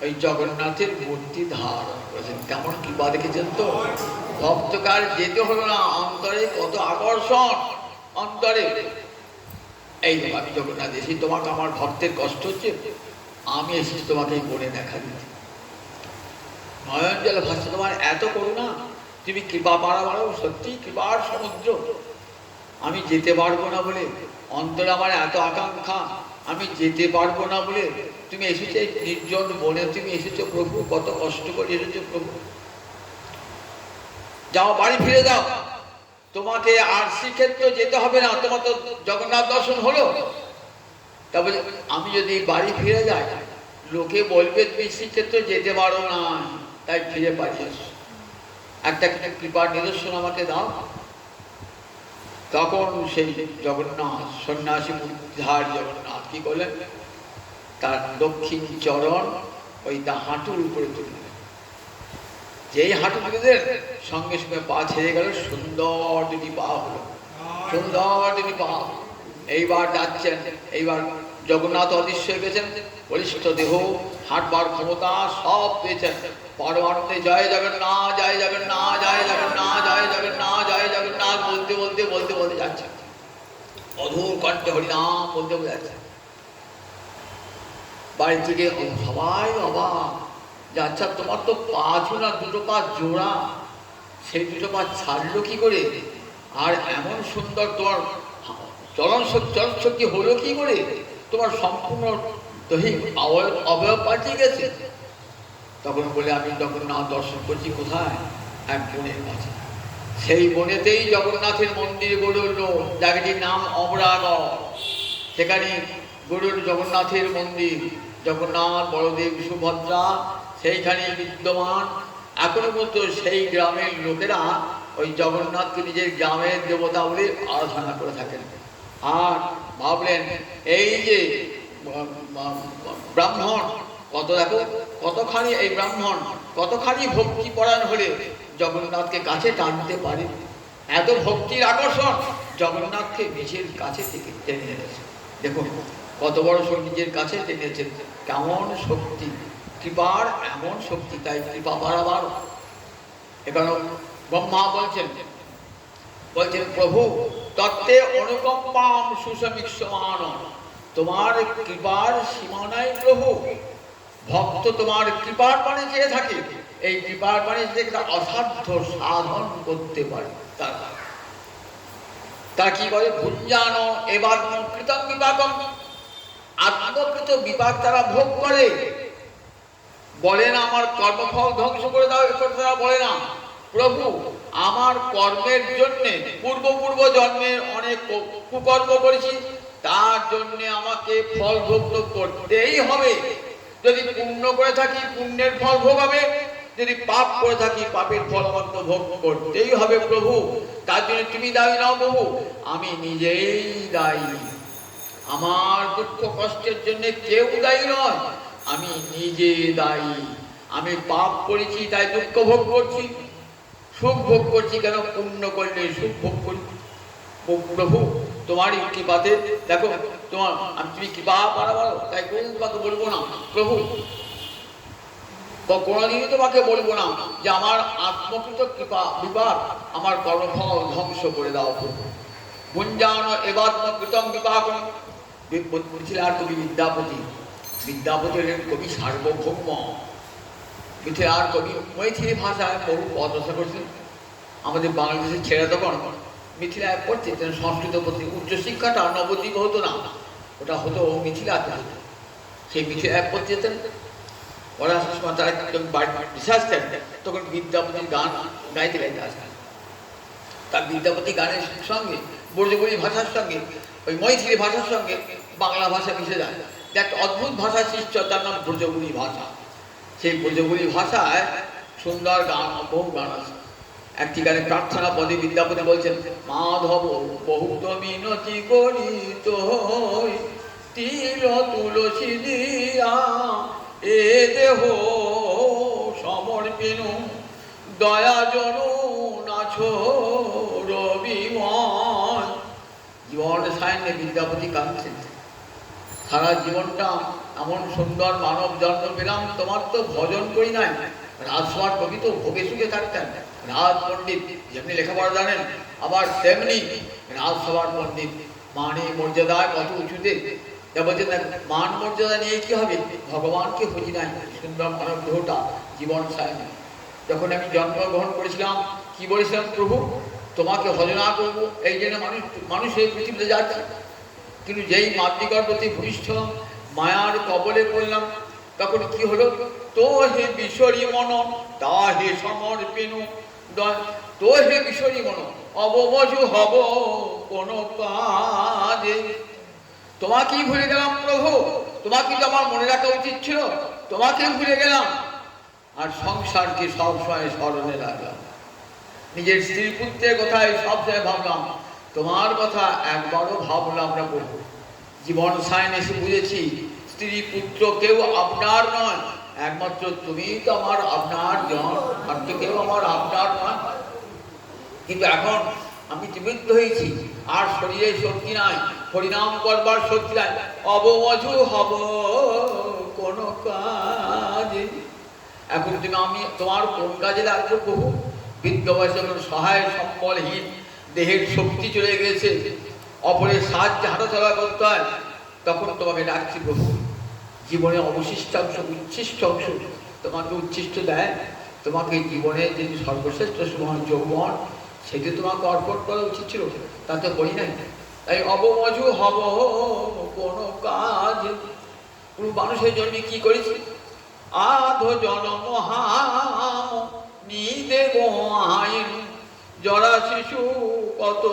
ওই জগন্নাথের মূর্তি ধারণ করেছেন। কেমন কৃপা দেখেছেন তো, ভক্তকার যেতে হলো না, অন্তরে কত আকর্ষণ, অন্তরে এই আমি জগন্নাথ এসেছি, তোমাকে আমার ভক্তের কষ্ট হচ্ছে, আমি এসেছি তোমাকে বলে দেখা দিতে। নয়ন জলে ভাসছে, তোমার এত করুণা, তুমি কৃপা বাড়াও, সত্যি কৃপার সমুদ্র। আমি যেতে পারবো না বলে, অন্তরে আমার এত আকাঙ্ক্ষা, আমি যেতে পারবো না বলে তুমি এসেছো এই নির্জন বনে, তুমি এসেছো প্রভু, কত কষ্ট করে এসেছো প্রভু। যাও বাড়ি ফিরে যাও, তোমাকে আর শ্রীক্ষেত্র যেতে হবে না, তোমার তো জগন্নাথ দর্শন হলো। তারপরে আমি যদি বাড়ি ফিরে যাই, লোকে বলবে তুমি শ্রীক্ষেত্র যেতে পারো না, তাই ফিরে পাঠিয়েছ, একটা কৃপার নিদর্শন আমাকে দাও। তখন সেই জগন্নাথ সন্ন্যাসী বুদ্ধার জগন্নাথ কি করলেন, তার দক্ষিণ চরণ ওই তা হাঁটুর উপরে তুললেন। যেই হাঁটু তুলে সঙ্গে সঙ্গে পা ছেড়ে গেল, সুন্দর দুটি পা হলো, সুন্দর দুটি পা। এইবার যাচ্ছেন, এইবার জগন্নাথ অদৃশ্য হয়ে গেছেন, বলিষ্ঠ দেহ, হাঁটবার ক্ষমতা সব পেয়েছেন। পরমানন্দে জয় জগন্নাথ, জয় জগন্নাথ, জয় জগন্নাথ, জয় জগন্নাথ, জয় জগন্নাথ বলতে বলতে বলতে বলতে যাচ্ছে, অধুর কণ্ঠে হরিনাম বলতে বলতে যাচ্ছে। বাড়ি থেকে সবাই অবাক, যে আচ্ছা তোমার তো পা ছিল না, দুটো পা জোড়া, সেই দুটো পা ছাড়লো কি করে, আর এমন সুন্দর তোমার চলন শক্তি হলো কি করে, তোমার সম্পূর্ণ দৈহিক অবয়ব পাল্টে গেছে। তখন বলে আমি জগন্নাথ দর্শন করছি কোথায়, এক বনের কাছে। সেই বনেতেই জগন্নাথের মন্দির গড়ে উঠল, জায়গাটির নাম অমরাগড়। সেখানে গড়ে উঠল জগন্নাথের মন্দির, জগন্নাথ বলদেব সুভদ্রা সেইখানে বিদ্যমান। এখনো পর্যন্ত সেই গ্রামের লোকেরা ওই জগন্নাথকে নিজের গ্রামের দেবতা বলে আরাধনা করে থাকেন। আর ভাবলেন এই যে ব্রাহ্মণ, কত দেখো কতখানি এই ব্রাহ্মণ কতখানি ভক্তি পরায়ণ হলে জগন্নাথকে কাছে টানতে পারে। এত ভক্তির আকর্ষণ জগন্নাথকে নিজের কাছে থেকে টেনে এনেছে। দেখুন কত বড় নিজের কাছে টেনেছেন, কেমন শক্তি, কৃপার এমন শক্তি। তাই কৃপা বাড়াবার এখানে ব্রহ্মা বলছেন প্রভু তত্ত্বে অনুকম্পাম সুসমীক্ষমান, তোমার কৃপার সীমা নাই প্রভু। ভক্ত তোমার কৃপার পানে চেয়ে থাকে, এই কৃপার পানে একটা অসাধ্য সাধন করতে পারে। তারা কি করে? ভুঞ্জান এবার কৃতম বিপাকম, আত্মকৃত বিপাক তারা ভোগ করে। বলে না আমার কর্মফল ধ্বংস করে দাও, তারা বলে না প্রভু আমার কর্মের জন্যে পূর্ব জন্মের অনেক কুকর্ম করেছি, তার জন্যে আমাকে ফল ভোগ করতেই হবে। যদি পুণ্য করে থাকি পুণ্যের ফল ভোগ হবে, যদি পাপ করে থাকি পাপের ফল আমাকে ভোগ করতেই হবে প্রভু। তার জন্য তুমি দায়ী নাও প্রভু, আমি নিজেই দায়ী। আমার দুঃখ কষ্টের জন্য কেউ দায়ী নয়, আমি নিজে দায়ী। আমি পাপ করেছি তাই দুঃখ ভোগ করছি, সুখ ভোগ করছি কেন? পুণ্য করলে সুখ ভোগ করি। প্রভু তোমারই কৃপাতে দেখো তোমার তুমি কৃপা বাড়াবো, তাই কোন তোমাকে বলবো না প্রভু, কোনোদিনই তোমাকে বলবো না যে আমার আত্মকৃত কৃপা বিপাক আমার কর্মফল ধ্বংস করে দাও প্রভু। গুঞ্জান এবার কৃতম বিপাক। মিথিলার কবি বিদ্যাপতি, বিদ্যাপতি হলেন কবি সার্বভৌম। মিথিলার কবি মৈথিলি ভাষায় বহু পদ রচনা করেছিলেন। আমাদের বাংলাদেশের ছেড়ে তখন মিথিলায় পড়তেন, সংস্কৃত পড়তে। উচ্চশিক্ষাটা নবদ্বীপ হতো না, ওটা হতো মিথিলাতে হতো। সেই মিথিলায় পড়তে যেতেন। ওরা আসার সময় তারা বাড়ি আসতেন, তখন বিদ্যাপতির গান গাইতে আসতেন। তার বিদ্যাপতি গানের সঙ্গে ব্রজবুলি ভাষার সঙ্গে ওই মৈথিলি ভাষার সঙ্গে বাংলা ভাষা মিশে যায়। একটা অদ্ভুত ভাষা সৃষ্টি, তার নাম ব্রজবুলি ভাষা। সেই ব্রজবুলি ভাষায় সুন্দর গান, বহু গান আছে। একটি গানে প্রার্থনা পদে বিদ্যাপতি বলছেন, মাধব বহুত মিনতি করি তিল তুলসী দিয়া এ দেহ সমর্পিনু দয়া জনু নাছো রবিময়। জীবন সায়নে বিদ্যাপতি কাঁদছেন, সারা জীবনটা এমন সুন্দর মানব জন্ম পেলাম, তোমার তো ভজন করি নাই। রাজসভার কবি তো ভোগে সুখে থাকতেন। রাজ পণ্ডিত যেমনি লেখাপড়া জানেন, আবার তেমনি রাজসভার পণ্ডিত, মানে মর্যাদায় কত উঁচুতে। বলছেন মান মর্যাদা নিয়ে কি হবে, ভগবানকে খুঁজি নাই। সুন্দর মানব দেহটা জীবন সায়নে। যখন আমি জন্মগ্রহণ করেছিলাম কি বলেছিলাম, প্রভু তোমাকে ভজনা করবো, এই জন্য মানুষ এই পৃথিবীতে যাচ্ছে। কিন্তু যেই মাতৃকার প্রতি ভূমিষ্ঠ মায়ার কবলে পড়লাম, তখন কি হলো? তো হে বিশ্বরী মন তা হে সমর্পিনু, তো হে বিশ্বরী মন অবমজু হব কোন কাজে। তোমাকেই ভুলে গেলাম প্রভু, তোমাকে তো আমার মনে রাখা উচিত ছিল, তোমাকে ভুলে গেলাম। আর সংসারকে সবসময় স্মরণে রাখলাম, নিজের স্ত্রী পুত্রের কথাই সবসময় ভাবলাম, তোমার কথা একবারও ভাবলাম না প্রভু। জীবন সায়নে এসে বুঝেছি স্ত্রী পুত্র কেউ আপনার নয়, একমাত্র তুমিই তো আমার আপনার জন, আর তো কেউ আমার আপনার নয়। কিন্তু এখন আমি জীবিত হয়েছি, আর শরীরে শক্তি নাই, হরিনাম করবার শক্তি নাই, অবমজু হব কোন কাজে। এখন তুমি আমি তোমার কোন কাজে লাগবে প্রভু? বৃদ্ধ বয়সে যখন সহায় সম্বলহীন, দেহের শক্তি চলে গেছে, অপরের সাহায্যে হাঁটাচলা করতে হয়, তখন তোমাকে ডাকছি প্রভু। জীবনে অবশিষ্ট অংশ, উচ্ছিষ্ট অংশ তোমাকে উচ্ছিষ্ট দেয়। তোমাকে জীবনে যে সর্বশ্রেষ্ঠ সময় যৌবন, সেটি তোমাকে অর্পণ করা উচিত ছিল, তাতে করি নাই। তাই অবমজু হব কোন কাজ। পুরো মানুষের জন্য কি করেছি? আধো জনম হাম নিদেব আইন, জরা শিশু কত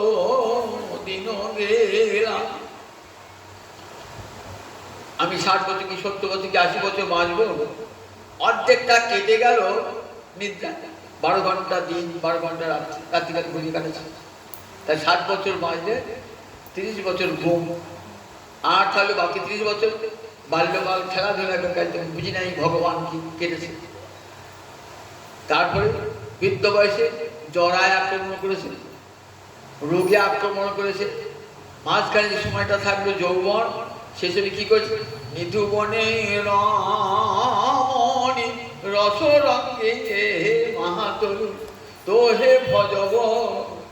দিন গেলাম। আমি 60 বছর কি 70 বছর কি 80 বছর বাঁচবো, অর্ধেকটা কেটে গেল নিদ্রা। 12 ঘন্টা দিন, 12 ঘন্টা রাত্রি ঘুরিয়ে কাটাচ্ছি। তাই 60 বছর বাঁচলে 30 বছর ঘুম, আর তাহলে বাকি 30 বছর বাল্যকাল খেলাধুলা কাটতে বুঝি নাই ভগবান কি কেটেছে। তারপরে বৃদ্ধ বয়সে জরায় আক্রমণ করেছে, রোগে আক্রমণ করেছে, মাঝখানে যে সময়টা থাকলো যৌবন, সেসবে কি করেছে? নিধুবনে রমণী রসরঙ্গে মাহাতরু তোহে ভজব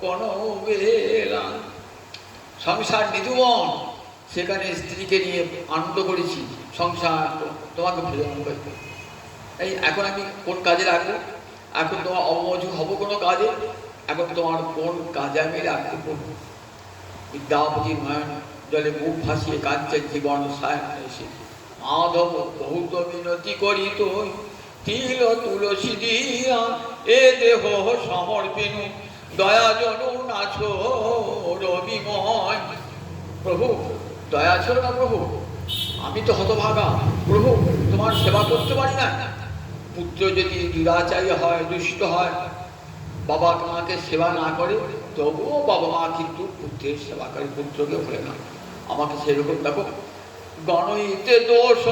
কোন বেলা। সংসার নিধুবন, সেখানে স্ত্রীকে নিয়ে আনন্দ করেছি, সংসার তোমাকে ভোজন করতে। এই এখন আমি কোন কাজে রাখবো? এখন তোমার অমনোযোগ হবো কোনো কাজে? এখন তোমার কোন কাজে আমি রাখবো? বিদ্যাপতি নয়ন জলে মুখ ভাসিয়ে কাঁদছে জীবন সায়ন এসে, মাধব বহুত মিনতি করি তুই তিল তুলসী দিয়া এ দেহ সমর্পিনু দয়া জনু নাছো রবিময়। প্রভু দয়া ছিল না প্রভু, আমি তো হতভাগা প্রভু, তোমার সেবা করতে পারি না। পুত্র যদি দুরাচারী হয়, দুষ্ট হয়, বাবা মাকে সেবা না করে, তবুও বাবা মা কিন্তু পুত্রের সেবা করে, পুত্রকে বলে না। আমাকে সেরকম দেখো, গণইতে দোষ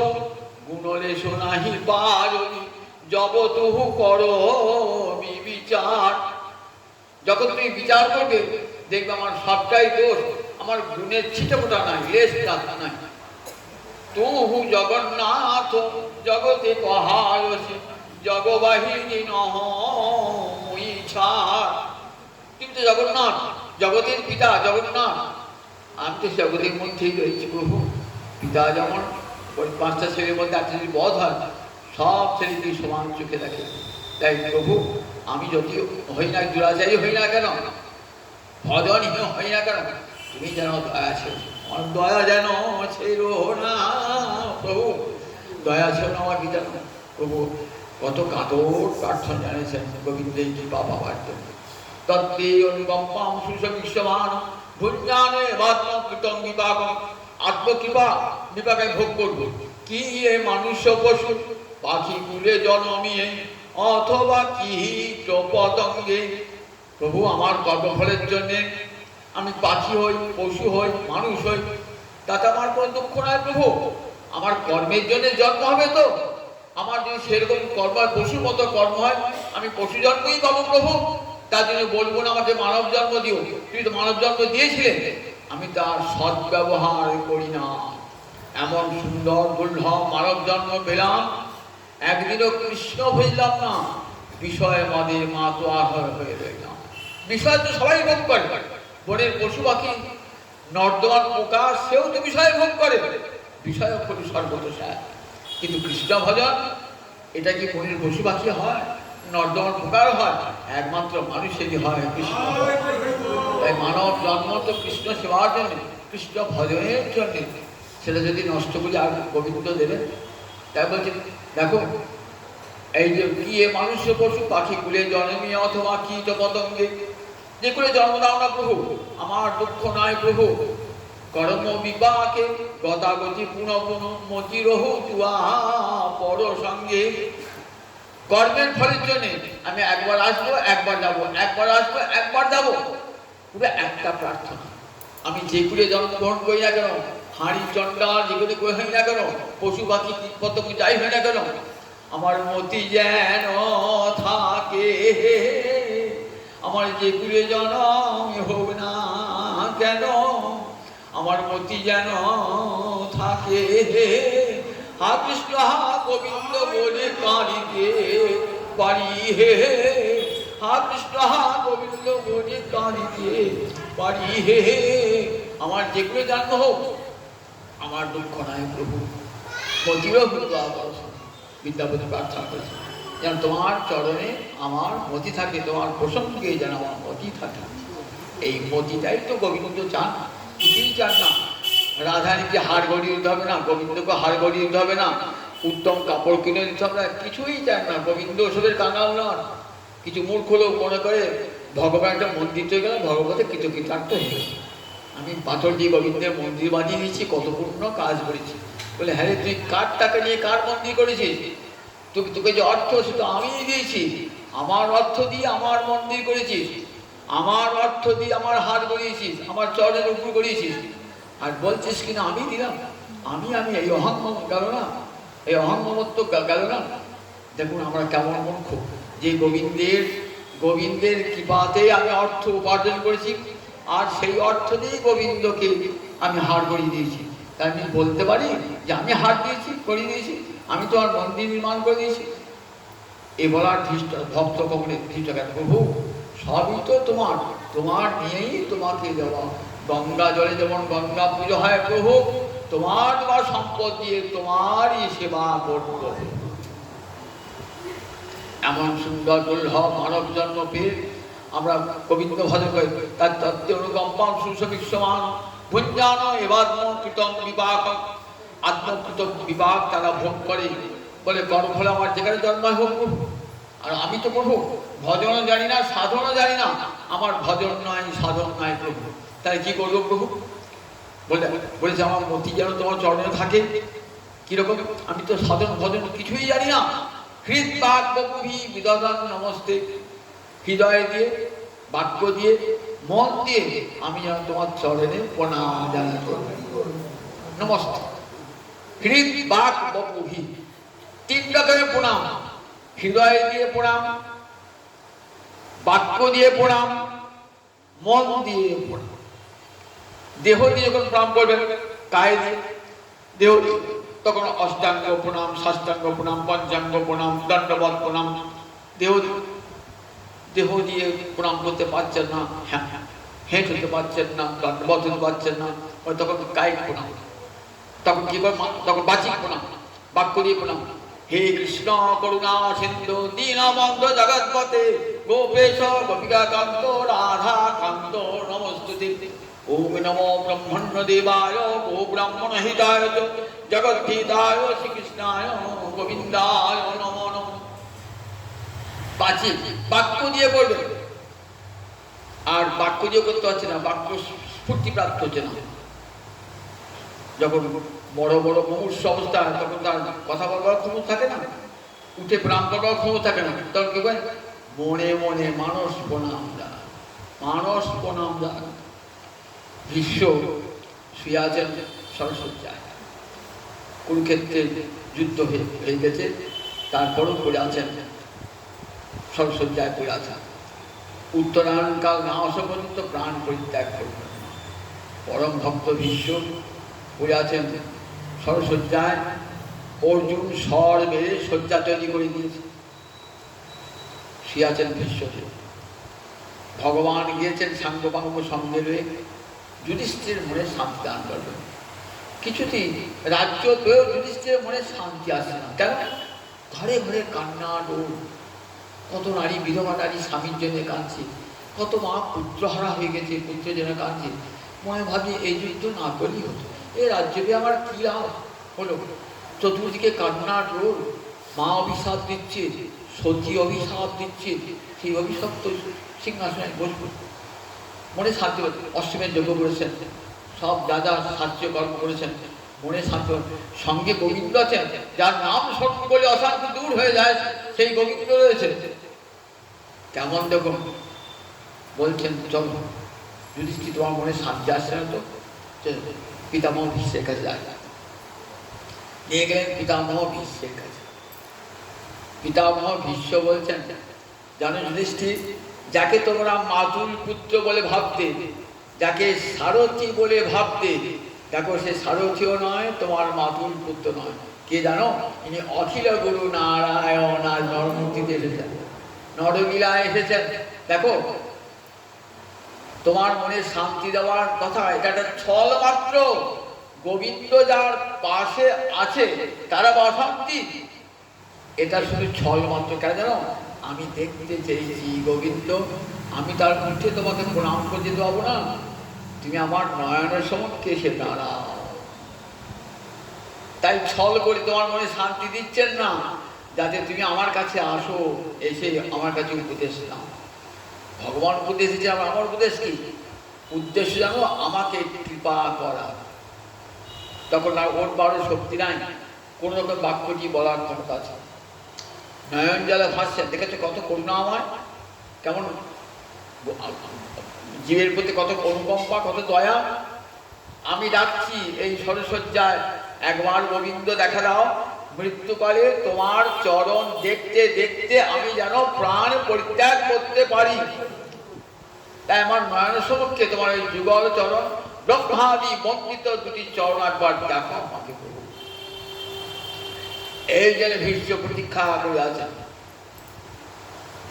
গুণলেশ নাহি পারি জবতুহু করো বিচার। যখন তুমি বিচার করবে দেখবে আমার সবটাই দোষ, আমার গুণের ছিটেফোঁটা নাই, লেশ নাই। তুহু জগন্নাথ জগতে কহায়সি জগবাহিনী নহি ছাড়। তুমি তো জগন্নাথ, জগতের পিতা জগন্নাথ, আমি তো জগতের মধ্যেই রয়েছি প্রভু। পিতা যেমন ওই 5টা ছেলের মধ্যে একটা যদি বধ হয়, সব ছেলেকেই সমান চোখে দেখে। তাই প্রভু আমি যদি হই না, দুরাচারী হই না কেন, ভজনহীন হই না কেন, তুমি যেন দয়া ছিল, আমার দয়া যেন ছিল না প্রভু, দয়া ছিল না আমার পিতা। প্রভু কত কাতর প্রার্থনা জানিয়েছেন গোবিন্দের কৃপা পাওয়ার জন্য। তত্ত্বে অনুকম্পাম সুসবিশ্বমান ভুঞ্জানে বাত্মকৃতম বিপাকম। আত্মকৃপা বিপাকে ভোগ করব কি এ মানুষ পশু পাখি কুলে জন্মিয়ে অথবা কি পতঙ্গে। প্রভু আমার কর্মফলের জন্যে আমি পাখি হই, পশু হই, মানুষ হই, তাতে আমার কোনো দুঃখ নয় প্রভু। আমার কর্মের জন্য জন্ম হবে তো, আমার যদি সেরকম কর্ম হয়, পশুর মতো কর্ম হয়, আমি পশু জন্মই পাবো প্রভু। তার জন্য বলবো না আমাকে মানব জন্ম দিও, তুমি তো মানব জন্ম দিয়েছিলেন, আমি তার সদ্ব্যবহার করি না। এমন সুন্দর দুর্লভ মানব জন্ম পেলাম, একদিনও কৃষ্ণ বুঝলাম না, বিষয় মদে মাতোয়ার হয়ে রইলাম। বিষয় তো সবাই ভোগ করে, বনের পশু পাখি, নর্দমার পোকা, সেও তো বিষয় ভোগ করে, বিষয় করি সর্বতোষায়। কিন্তু কৃষ্ণ ভজন এটা কি বনের পশু পাখি হয়, নর্দমার পোকার হয়? একমাত্র মানুষেরই হয় কৃষ্ণ। তাই মানব জন্ম তো কৃষ্ণ সেবার জন্য, কৃষ্ণ ভজনের জন্য। সেটা যদি নষ্ট করে আর গোবিন্দ দেবেন। তাই বলছে দেখো, এই যে কি এ মানুষ পশু পাখি কুলে জন্মী অথবা কীট পতঙ্গে, যে করে জন্ম দাও না প্রভু, আমার দুঃখ নাই প্রভু। কর্ম বিপাকে গতাগতি পুনঃ পুনঃ মতি রহু তুয়া পর সঙ্গে। কর্মের ফলের জন্যে আমি একবার আসবো, একবার যাবো, একবার আসবো, একবার যাবো, পুরো একটা প্রার্থনা। আমি যে কুলে জন্মগ্রহণ করি না কেন, হাঁড়ি চন্ডাল যেগুলি করে হই না কেন, পশু পাখি কীট পতঙ্গ যাই হয় না কেন, আমার মতি যেন থাকে, আমার যে কুলে জন্ম হোক না কেন, আমার মতি যেন থাকে। হা কৃষ্ণ হা গোবিন্দ বলে কাঁদিতে পারি হে, হা কৃষ্ণ হা গোবিন্দ বলে কাঁদিতে পারি হে। আমার যেগুলো জন্ম হোক, আমার দুঃখ নাই প্রভু। মতিরও বিদ্যাপতি প্রার্থনা করেছে যেন তোমার চরণে আমার মতি থাকে, তোমার প্রসঙ্গে যেন আমার মতি থাকে। এই মতিটাই তো গোবিন্দ চান, কিছুই চান না। রাধানীকে হাড় গড়িয়ে দিতে হবে না, গোবিন্দকে হাড় গড়িয়ে দিতে হবে না, উত্তম কাপড় কিনে দিতে হবে না, কিছুই চান না। গোবিন্দ ওসবের কাঙাল নন। কিছু মূর্খ লোক মনে করে ভগবান একটা মন্দির তৈরি গেলে ভগবতে কৃতকৃতার্থ হয়ে গেছে, আমি পাথর দিয়ে গোবিন্দের মন্দির বানিয়ে দিয়েছি, কত পূর্ণ কাজ করেছি। বলে হ্যাঁ তুই কার টাকা নিয়ে কার মন্দির করেছিস? তোকে যে অর্থ সেটা আমিই দিয়েছি, আমার অর্থ দিয়ে আমার মন্দির করেছিস, আমার অর্থ দিয়ে আমার হাত গড়িয়েছিস, আমার চরণের উপর গড়িয়েছিস, আর বলছিস কিনা আমি দিলাম। আমি এই অহংমম গেল না, এই অহংমমত্ব গেল না। দেখুন আমরা কেমন মূর্খ, যে গোবিন্দের কৃপাতে আমি অর্থ উপার্জন করেছি, আর সেই অর্থ দিয়ে গোবিন্দকে আমি হার করিয়ে দিয়েছি। তাই আমি বলতে পারি যে আমি হার দিয়েছি, করিয়ে দিয়েছি, আমি তোমার মন্দির নির্মাণ করে দিয়েছি। এ বলার ভক্ত কখনো ধৃষ্ট কেন? প্রভু সবই তো তোমার নিয়েই তোমাকে দেওয়া। গঙ্গা জলে যেমন গঙ্গা পুজো হয়, প্রভু তোমার সম্পদ দিয়ে তোমারই সেবা করব। এমন সুন্দর দুর্লভ মানব জন্ম পেয়ে আমরা গোবিন্দ ভজন করি। তার তত্ত্ব অনুকম্পম সুসবিশ্বমান ভুঞ্জান এবার কৃতম বিপাক, আত্মকৃত বিপাক তারা ভোগ করে। বলে গর্ব হলে আমার যেখানে জন্ম হোক প্রভু। আর আমি তো প্রভু ভজনও জানি না, সাধনও জানি না, আমার ভজন নয়, সাধন নয় প্রভু। তাই কি করবো প্রভু? বলেছে আমার মতি যেন তোমার চরণে থাকে। কিরকম? আমি তো সাধন ভজন কিছুই জানি না। হৃদ বাক্য বিদধন নমস্তে, হৃদয় দিয়ে, বাক্য দিয়ে, মন দিয়ে আমি যেন তোমার চরণে প্রণাম জানাই। নমস্তে। হৃদ বাক বপুহি, 3 রকমের প্রণাম। হৃদয় দিয়ে প্রণাম, বাক্য দিয়ে প্রণাম, মন দিয়ে প্রণাম। দেহ দিয়ে যখন প্রণাম করবেন, কায় দিয়ে, দেহ দিয়ে, তখন অষ্টাঙ্গ প্রণাম, ষষ্ঠাঙ্গ প্রণাম, পঞ্চাঙ্গ প্রণাম, দণ্ডবত প্রণাম। দেহ দিয়ে প্রণাম করতে পারছেন না, হেঁট হতে পারছেন না, দণ্ডবত হতে পারছেন না, তখন কায়িক প্রণাম। তখন কি করে? তখন বাচিক প্রণাম, বাক্য দিয়ে প্রণাম। হে কৃষ্ণ করুণা সিন্ধু দীনবন্ধু জগৎপতে গোপেশ গোপিকা কান্ত রাধা কান্ত নমস্তুতে। ওম নমো ব্রহ্মণ্য দেবায় গো ব্রাহ্মণ হিতায় জগদ্ধিতায় শ্রীকৃষ্ণায় গোবিন্দায় নমো নমঃ। বাচিক বাক্য দিয়ে বলবে, আর বাক্য দিয়ে করতে হচ্ছে না, বাক্য স্ফূর্তি প্রাপ্ত হচ্ছে না। যখন বড় বড় মুমূর্ষ অবস্থা, তখন তার কথা বলবার ক্ষমতা থাকে না, উঠে প্রণাম করবার ক্ষমতা থাকে না। তখন কি বলে? মনে মনে মানস প্রণাম দান, মানস প্রণাম দান। ভীষ্ম শুয়ে আছেন সরসজ্জায়, কুরুক্ষেত্রে যুদ্ধ হয়ে গেছে, তারপরও পড়ে আছেন সরসজ্জায়, পড়ে আছেন। উত্তরায়ণকাল না আসা পর্যন্ত প্রাণ পরিত্যাগ করবেন। পরম ভক্ত ভীষ্ম পড়ে আছেন সরসজ্জায়। অর্জুন স্বর বেড়ে শয্যা তৈরি করে দিয়েছে, শুয়ে আছেন ভীষ্মদেব। ভগবান গিয়েছেন সাঙ্গপাঙ্গ সঙ্গে রয়ে যুধিষ্ঠিরের মনে শান্তি দান করবেন। কিছুতেই রাজ্য পেয়েও যুধিষ্ঠিরের মনে শান্তি আসে না। কেন? ঘরে ঘরে কান্না ডোল, কত নারী বিধবা নারী স্বামীর জন্য কাঁদছে, কত মা পুত্রহারা হয়ে গেছে, পুত্রের জন্য কাঁদছে। মনে ভাবি এই যুদ্ধ না করলেই হতো, এই রাজ্য পেয়ে আমার কী লাভ হলো? চতুর্দিকে কান্না ডোল, মা অভিশাপ দিচ্ছে, সতী অভিশাপ দিচ্ছে, সেই অভিশাপ তো সিংহাসনে বসবো। মনে শান্তি, অষ্টমের যজ্ঞ করেছেন, সব দাদা সাহায্য কর্ম করেছেন, মনে শান্তি। সঙ্গে গোবিন্দ আছেন, যার নাম স্মরণ করলে অশান্তি দূর হয়ে যায়, সেই গোবিন্দ রয়েছে। কেমন দেখুন, বলছেন চলো যুধিষ্ঠির, তোমার মনে শান্তি আসছে না তো পিতামহ ভীষ্মের কাছে যায়। নিয়ে গেলেন পিতামহ ভীষ্মের কাছে। পিতামহ ভীষ্ম বলছেন, জানো যুধিষ্ঠির, যাকে তোমরা মাতুল পুত্র বলে ভাবতে, যাকে সারথি বলে ভাবতে, দেখো সে সারথিও নয়, তোমার মাতুল পুত্র নয়। কে জানো? ইনি অখিল গুরু নারায়ণ আর নরমূর্তিতে এসেছেন, নরলীলায় এসেছেন। দেখো তোমার মনে শান্তি দেওয়ার কথা, এটা একটা ছল মাত্র। গোবিন্দ যার পাশে আছে তারা অশান্তি, এটা শুধু ছল মাত্র। কেন জানো? আমি দেখতে চেয়েছি গোবিন্দ, আমি তার মুখে তোমাকে প্রণাম করতে দেবো না, তুমি আমার নয়নের সমক্ষে এসে দাঁড়াও। তাই ছল করে তোমার মনে শান্তি দিচ্ছেন না, যাতে তুমি আমার কাছে আসো, এসে আমার কাছে উপদেশ নাও। ভগবান উপদেশ দিচ্ছে, আমার উপদেশ কি? উদ্দেশ্য জানো? আমাকে কৃপা করা। তখন আর ওর বারো শক্তি নাই, কোনো রকম বাক্যটি বলার ক্ষমতা আছে। নয়ন জলে ভাসছেন, দেখেছো কত করুণা আমার, কেমন জীবের প্রতি কত অনুকম্পা, কত দয়া। আমি ডাকছি এই সরসজ্জায়, একবার গোবিন্দ দেখা দাও, মৃত্যুকালে তোমার চরণ দেখতে দেখতে আমি যেন প্রাণ পরিত্যাগ করতে পারি, তাই আমার নয়ন সমক্ষে তোমার এই যুগল চরণ ব্রহ্মাদি বন্দিত দুটি চরণ একবার দেখো আমাকে। এই জন্য ভীষ্ম প্রতীক্ষা করে আছেন।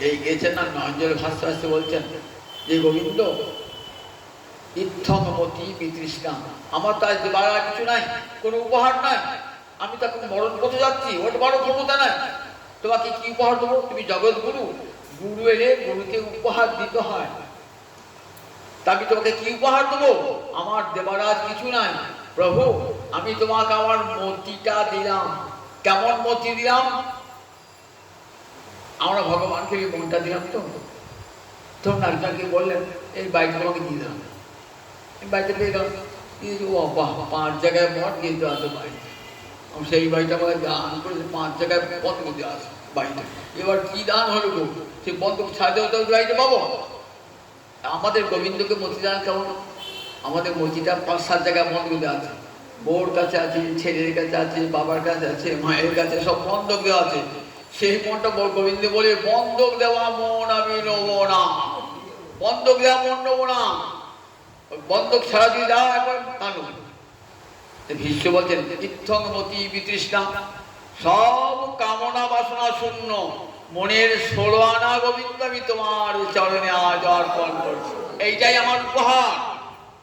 এই গেছেন না নয়নজল ভাষ্য আসতে বলছেন যে গোবিন্দ ইত্থমতি বিতৃষ্ণা, আমার তো আজ দেবার কিছু নাই, কোনো উপহার নাই, আমি তখন মরণ পথে যাচ্ছি, ওর বড় ক্ষমতা নাই, তোমাকে কি উপহার দেবো? তুমি জগৎ গুরু, গুরু এলে গুরুকে উপহার দিতে হয়, তা আমি তোমাকে কি উপহার দেবো? আমার দেবার আজ কিছু নাই প্রভু, আমি তোমাকে আমার মতিটা দিলাম। কেমন মতি দিলাম? আমরা ভগবানকে এই মনটা দিলাম। তো তখন একজনকে বললেন এই বাড়িটা তোমাকে দিয়ে দিলাম, এই বাড়িটা পেয়ে গেলাম, 5 জায়গায় মঠ দিয়ে দেওয়া আছে বাড়িতে, সেই বাড়িটা আমাকে দান করে 5 জায়গায় বন্ধ দেওয়া আছে বাড়িটা। এবার কি দান হলো গো, সে বন্ধ ছাড়তে হতে বাড়িতে পাবো? আমাদের গোবিন্দকে মতি দান কেমন? আমাদের মতিটা 5-7 জায়গায় বন্ধ দেওয়া আছে, বউর কাছে আছে, ছেলের কাছে আছে, বাবার কাছে আছে, মায়ের কাছে, সব বন্ধক দেওয়া আছে। সেই মনটা গোবিন্দ বলে বন্ধক দেওয়া মন আমি নেবো না, বন্ধক দেওয়া মন নেবো না, বন্ধক ছাড়া দিয়ে দাও একবার কানু। ভীষ্ম বলছেন ইত্থমতি বিতৃষ্ণা, সব কামনা বাসনা শূন্য মনের 16 আনা গোবিন্দ আমি তোমার চরণে আজ অর্পণ করছি। এইটাই আমার উপহার,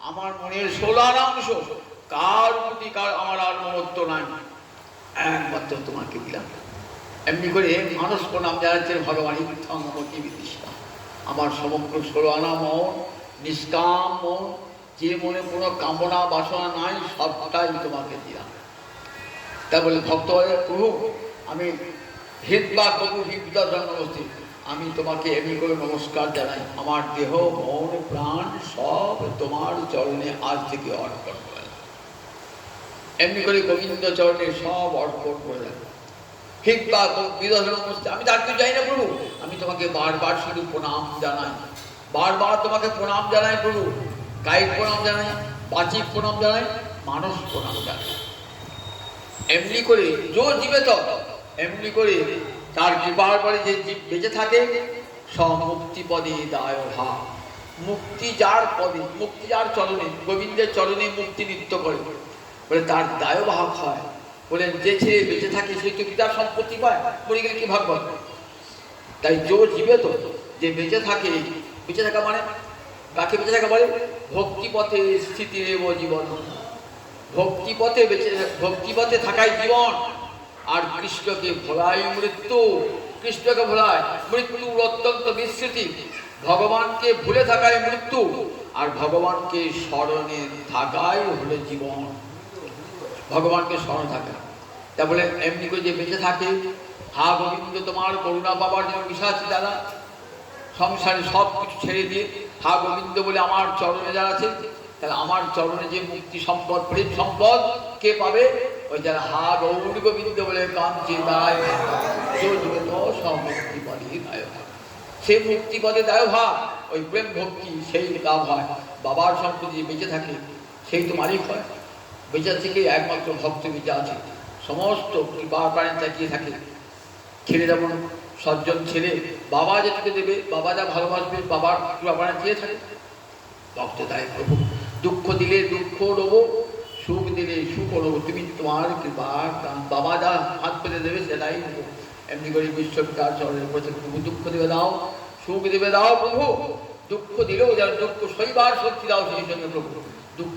আমার মনের 16 আনা অংশ, কার প্রতি কার আমার আর মমত্ব নাই, একমাত্র তোমাকে দিলাম। এমনি করে মানুষ প্রণাম জানাচ্ছেন ভগবান ইত্থমতি বিতৃষ্ণা, আমার সমগ্র 16 আনা মন, নিষ্কাম মন, যে মনে কোনো কামনা বাসনা নাই, সবটাই তোমাকে দিলাম। তা বলে ভক্ত বলে প্রভু আমি হিতবা প্রভু হিতবা জন্মস্থিত, আমি তোমাকে এমনি করে নমস্কার জানাই, আমার দেহ মন প্রাণ সব তোমার চরণে আজ থেকে অর্পণ করে। এমনি করে গোবিন্দ চরণে সব অর্পণ করে দেন। হিতবা বিদর্শন নমস্তে, আমি তার কিছু চাই না প্রভু, আমি তোমাকে বারবার শুধু প্রণাম জানাই, বারবার তোমাকে প্রণাম জানাই প্রভু, কায়িক প্রণাম জানাই, বাচিক প্রণাম জানাই, মানস প্রণাম জানাই। এমনি করে যে জীবে তো এমনি করে তার কৃপার পরে যে জীব বেঁচে থাকে মুক্তি পদে দায় ভাব, মুক্তি যার পদে, মুক্তি যার চরণে, গোবিন্দের চরণে মুক্তি নৃত্য করে বলে তার দায় ভাব হয়। বলেন যে ছেলে বেঁচে থাকে সেই তো পিতার সম্পত্তি পায়, মরে গেলে কি ভাগ পাবে? তাই যে জীবে তো যে বেঁচে থাকে, বেঁচে থাকা মানে কাকে বেঁচে থাকা বলে? ভক্তিপথে স্থিতি নেব জীবন, ভক্তিপথে বেঁচে, ভক্তিপথে থাকাই জীবন। আর কৃষ্ণকে ভোলাই মৃত্যু, কৃষ্ণকে ভোলায় মৃত্যুর অত্যন্ত বিস্মৃতি, ভগবানকে ভুলে থাকায় মৃত্যু, আর ভগবানকে স্মরণে থাকাই হলো জীবন, ভগবানকে স্মরণ থাকা। তা বলে এমনি করে যে বেঁচে থাকে, হা গোবিন্দ তোমার করুণা পাবার জন্য বিশ্বাসী দাদা, সংসারে সব কিছু ছেড়ে দিয়ে হা গোবিন্দ বলে আমার চরণে যারা আছে, তাহলে আমার চরণে যে মুক্তি সম্পদ, প্রেম সম্পদ কে পাবে? ওই যারা হা গৌর গোবিন্দ বলে কাঞ্চি দায় সব মুক্তি পদে দায় ভাব, সেই মুক্তি পদে দায় ভাব, ওই প্রেম ভক্তি সেই লাভ হয়। বাবার সম্পত্তি যে বেঁচে থাকে সেই তো মালিক হয়, বেঁচে থেকে একমাত্র ভক্ত বেঁচে আছে, সমস্ত কৃপা প্রাণী তাকিয়ে থাকে। ছেলে যেমন সজ্জন ছেলে, বাবা যেটুকু দেবে, বাবা যা ভালোবাসবে, বাবার কৃপা প্রাণী চেয়ে থাকে। ভক্ত তাই প্রভু দুঃখ দিলে দুঃখ নেবো, সুখ দিলে সুখ নেবো, তুমি তোমার কৃপার বাবা যা হাত পেতে দেবে সেটাই নেবো। এমনি করে বিশ্বপিতার চরণের উপরে প্রভু দুঃখ দেবে দাও, সুখ দেবে দাও প্রভু, দুঃখ দিলেও যেন দুঃখ সইবার শক্তি দাও, সেই সঙ্গে প্রভু দুঃখ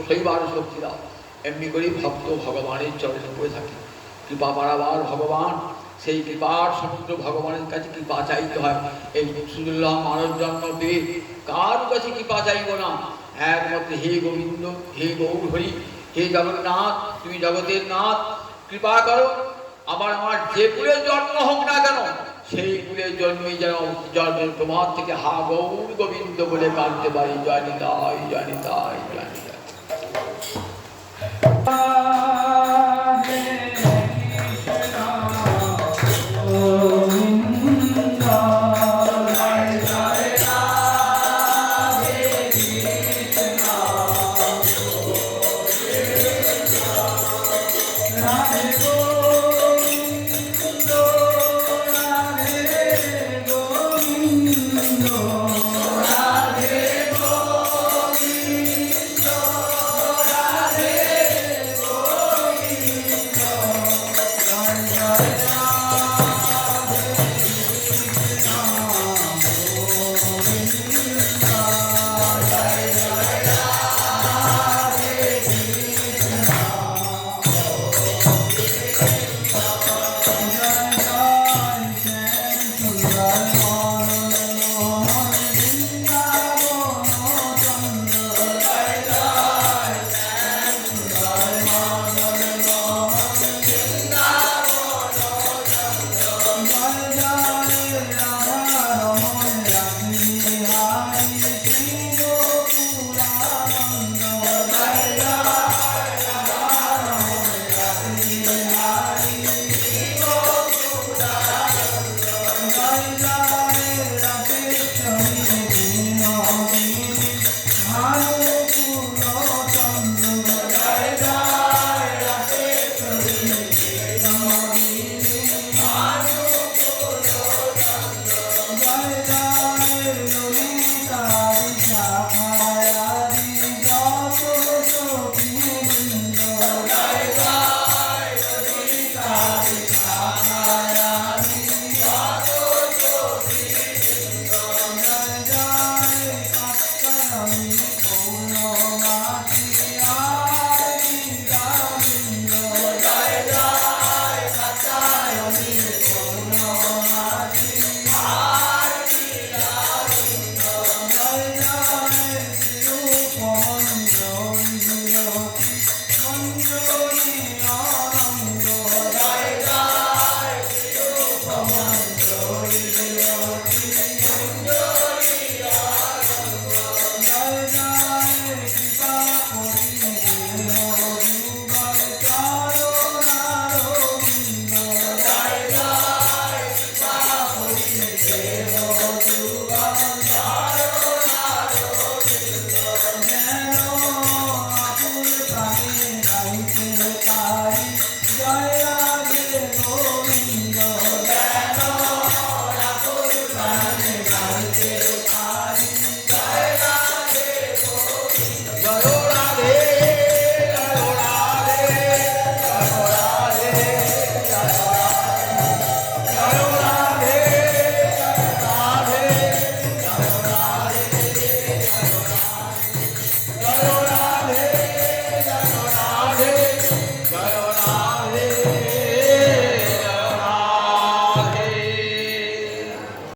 সইবার শক্তি দাও। এমনি করেই ভক্ত ভগবানের চরণে পড়ে থাকে। কৃপা বাড়াবার ভগবান, সেই কৃপার সমুদ্র ভগবানের কাছে কৃপা চাইতে হয়। এই সুদুল্লাহ মানব জন্ম পেয়ে কার কাছে কৃপা চাইব না? একমাত্র হে গোবিন্দ, হে গৌর হরি, হে জগন্নাথ, তুমি জগতের নাথ, কৃপা করো, আমার যে কুলে জন্ম হোক না কেন সেই কুলের জন্মই যেন জন্মের তোমার থেকে হা গৌর গোবিন্দ বলে কাঁদতে পারি। জয় নিতাই, জয় নিতাই, জয় নিতাই।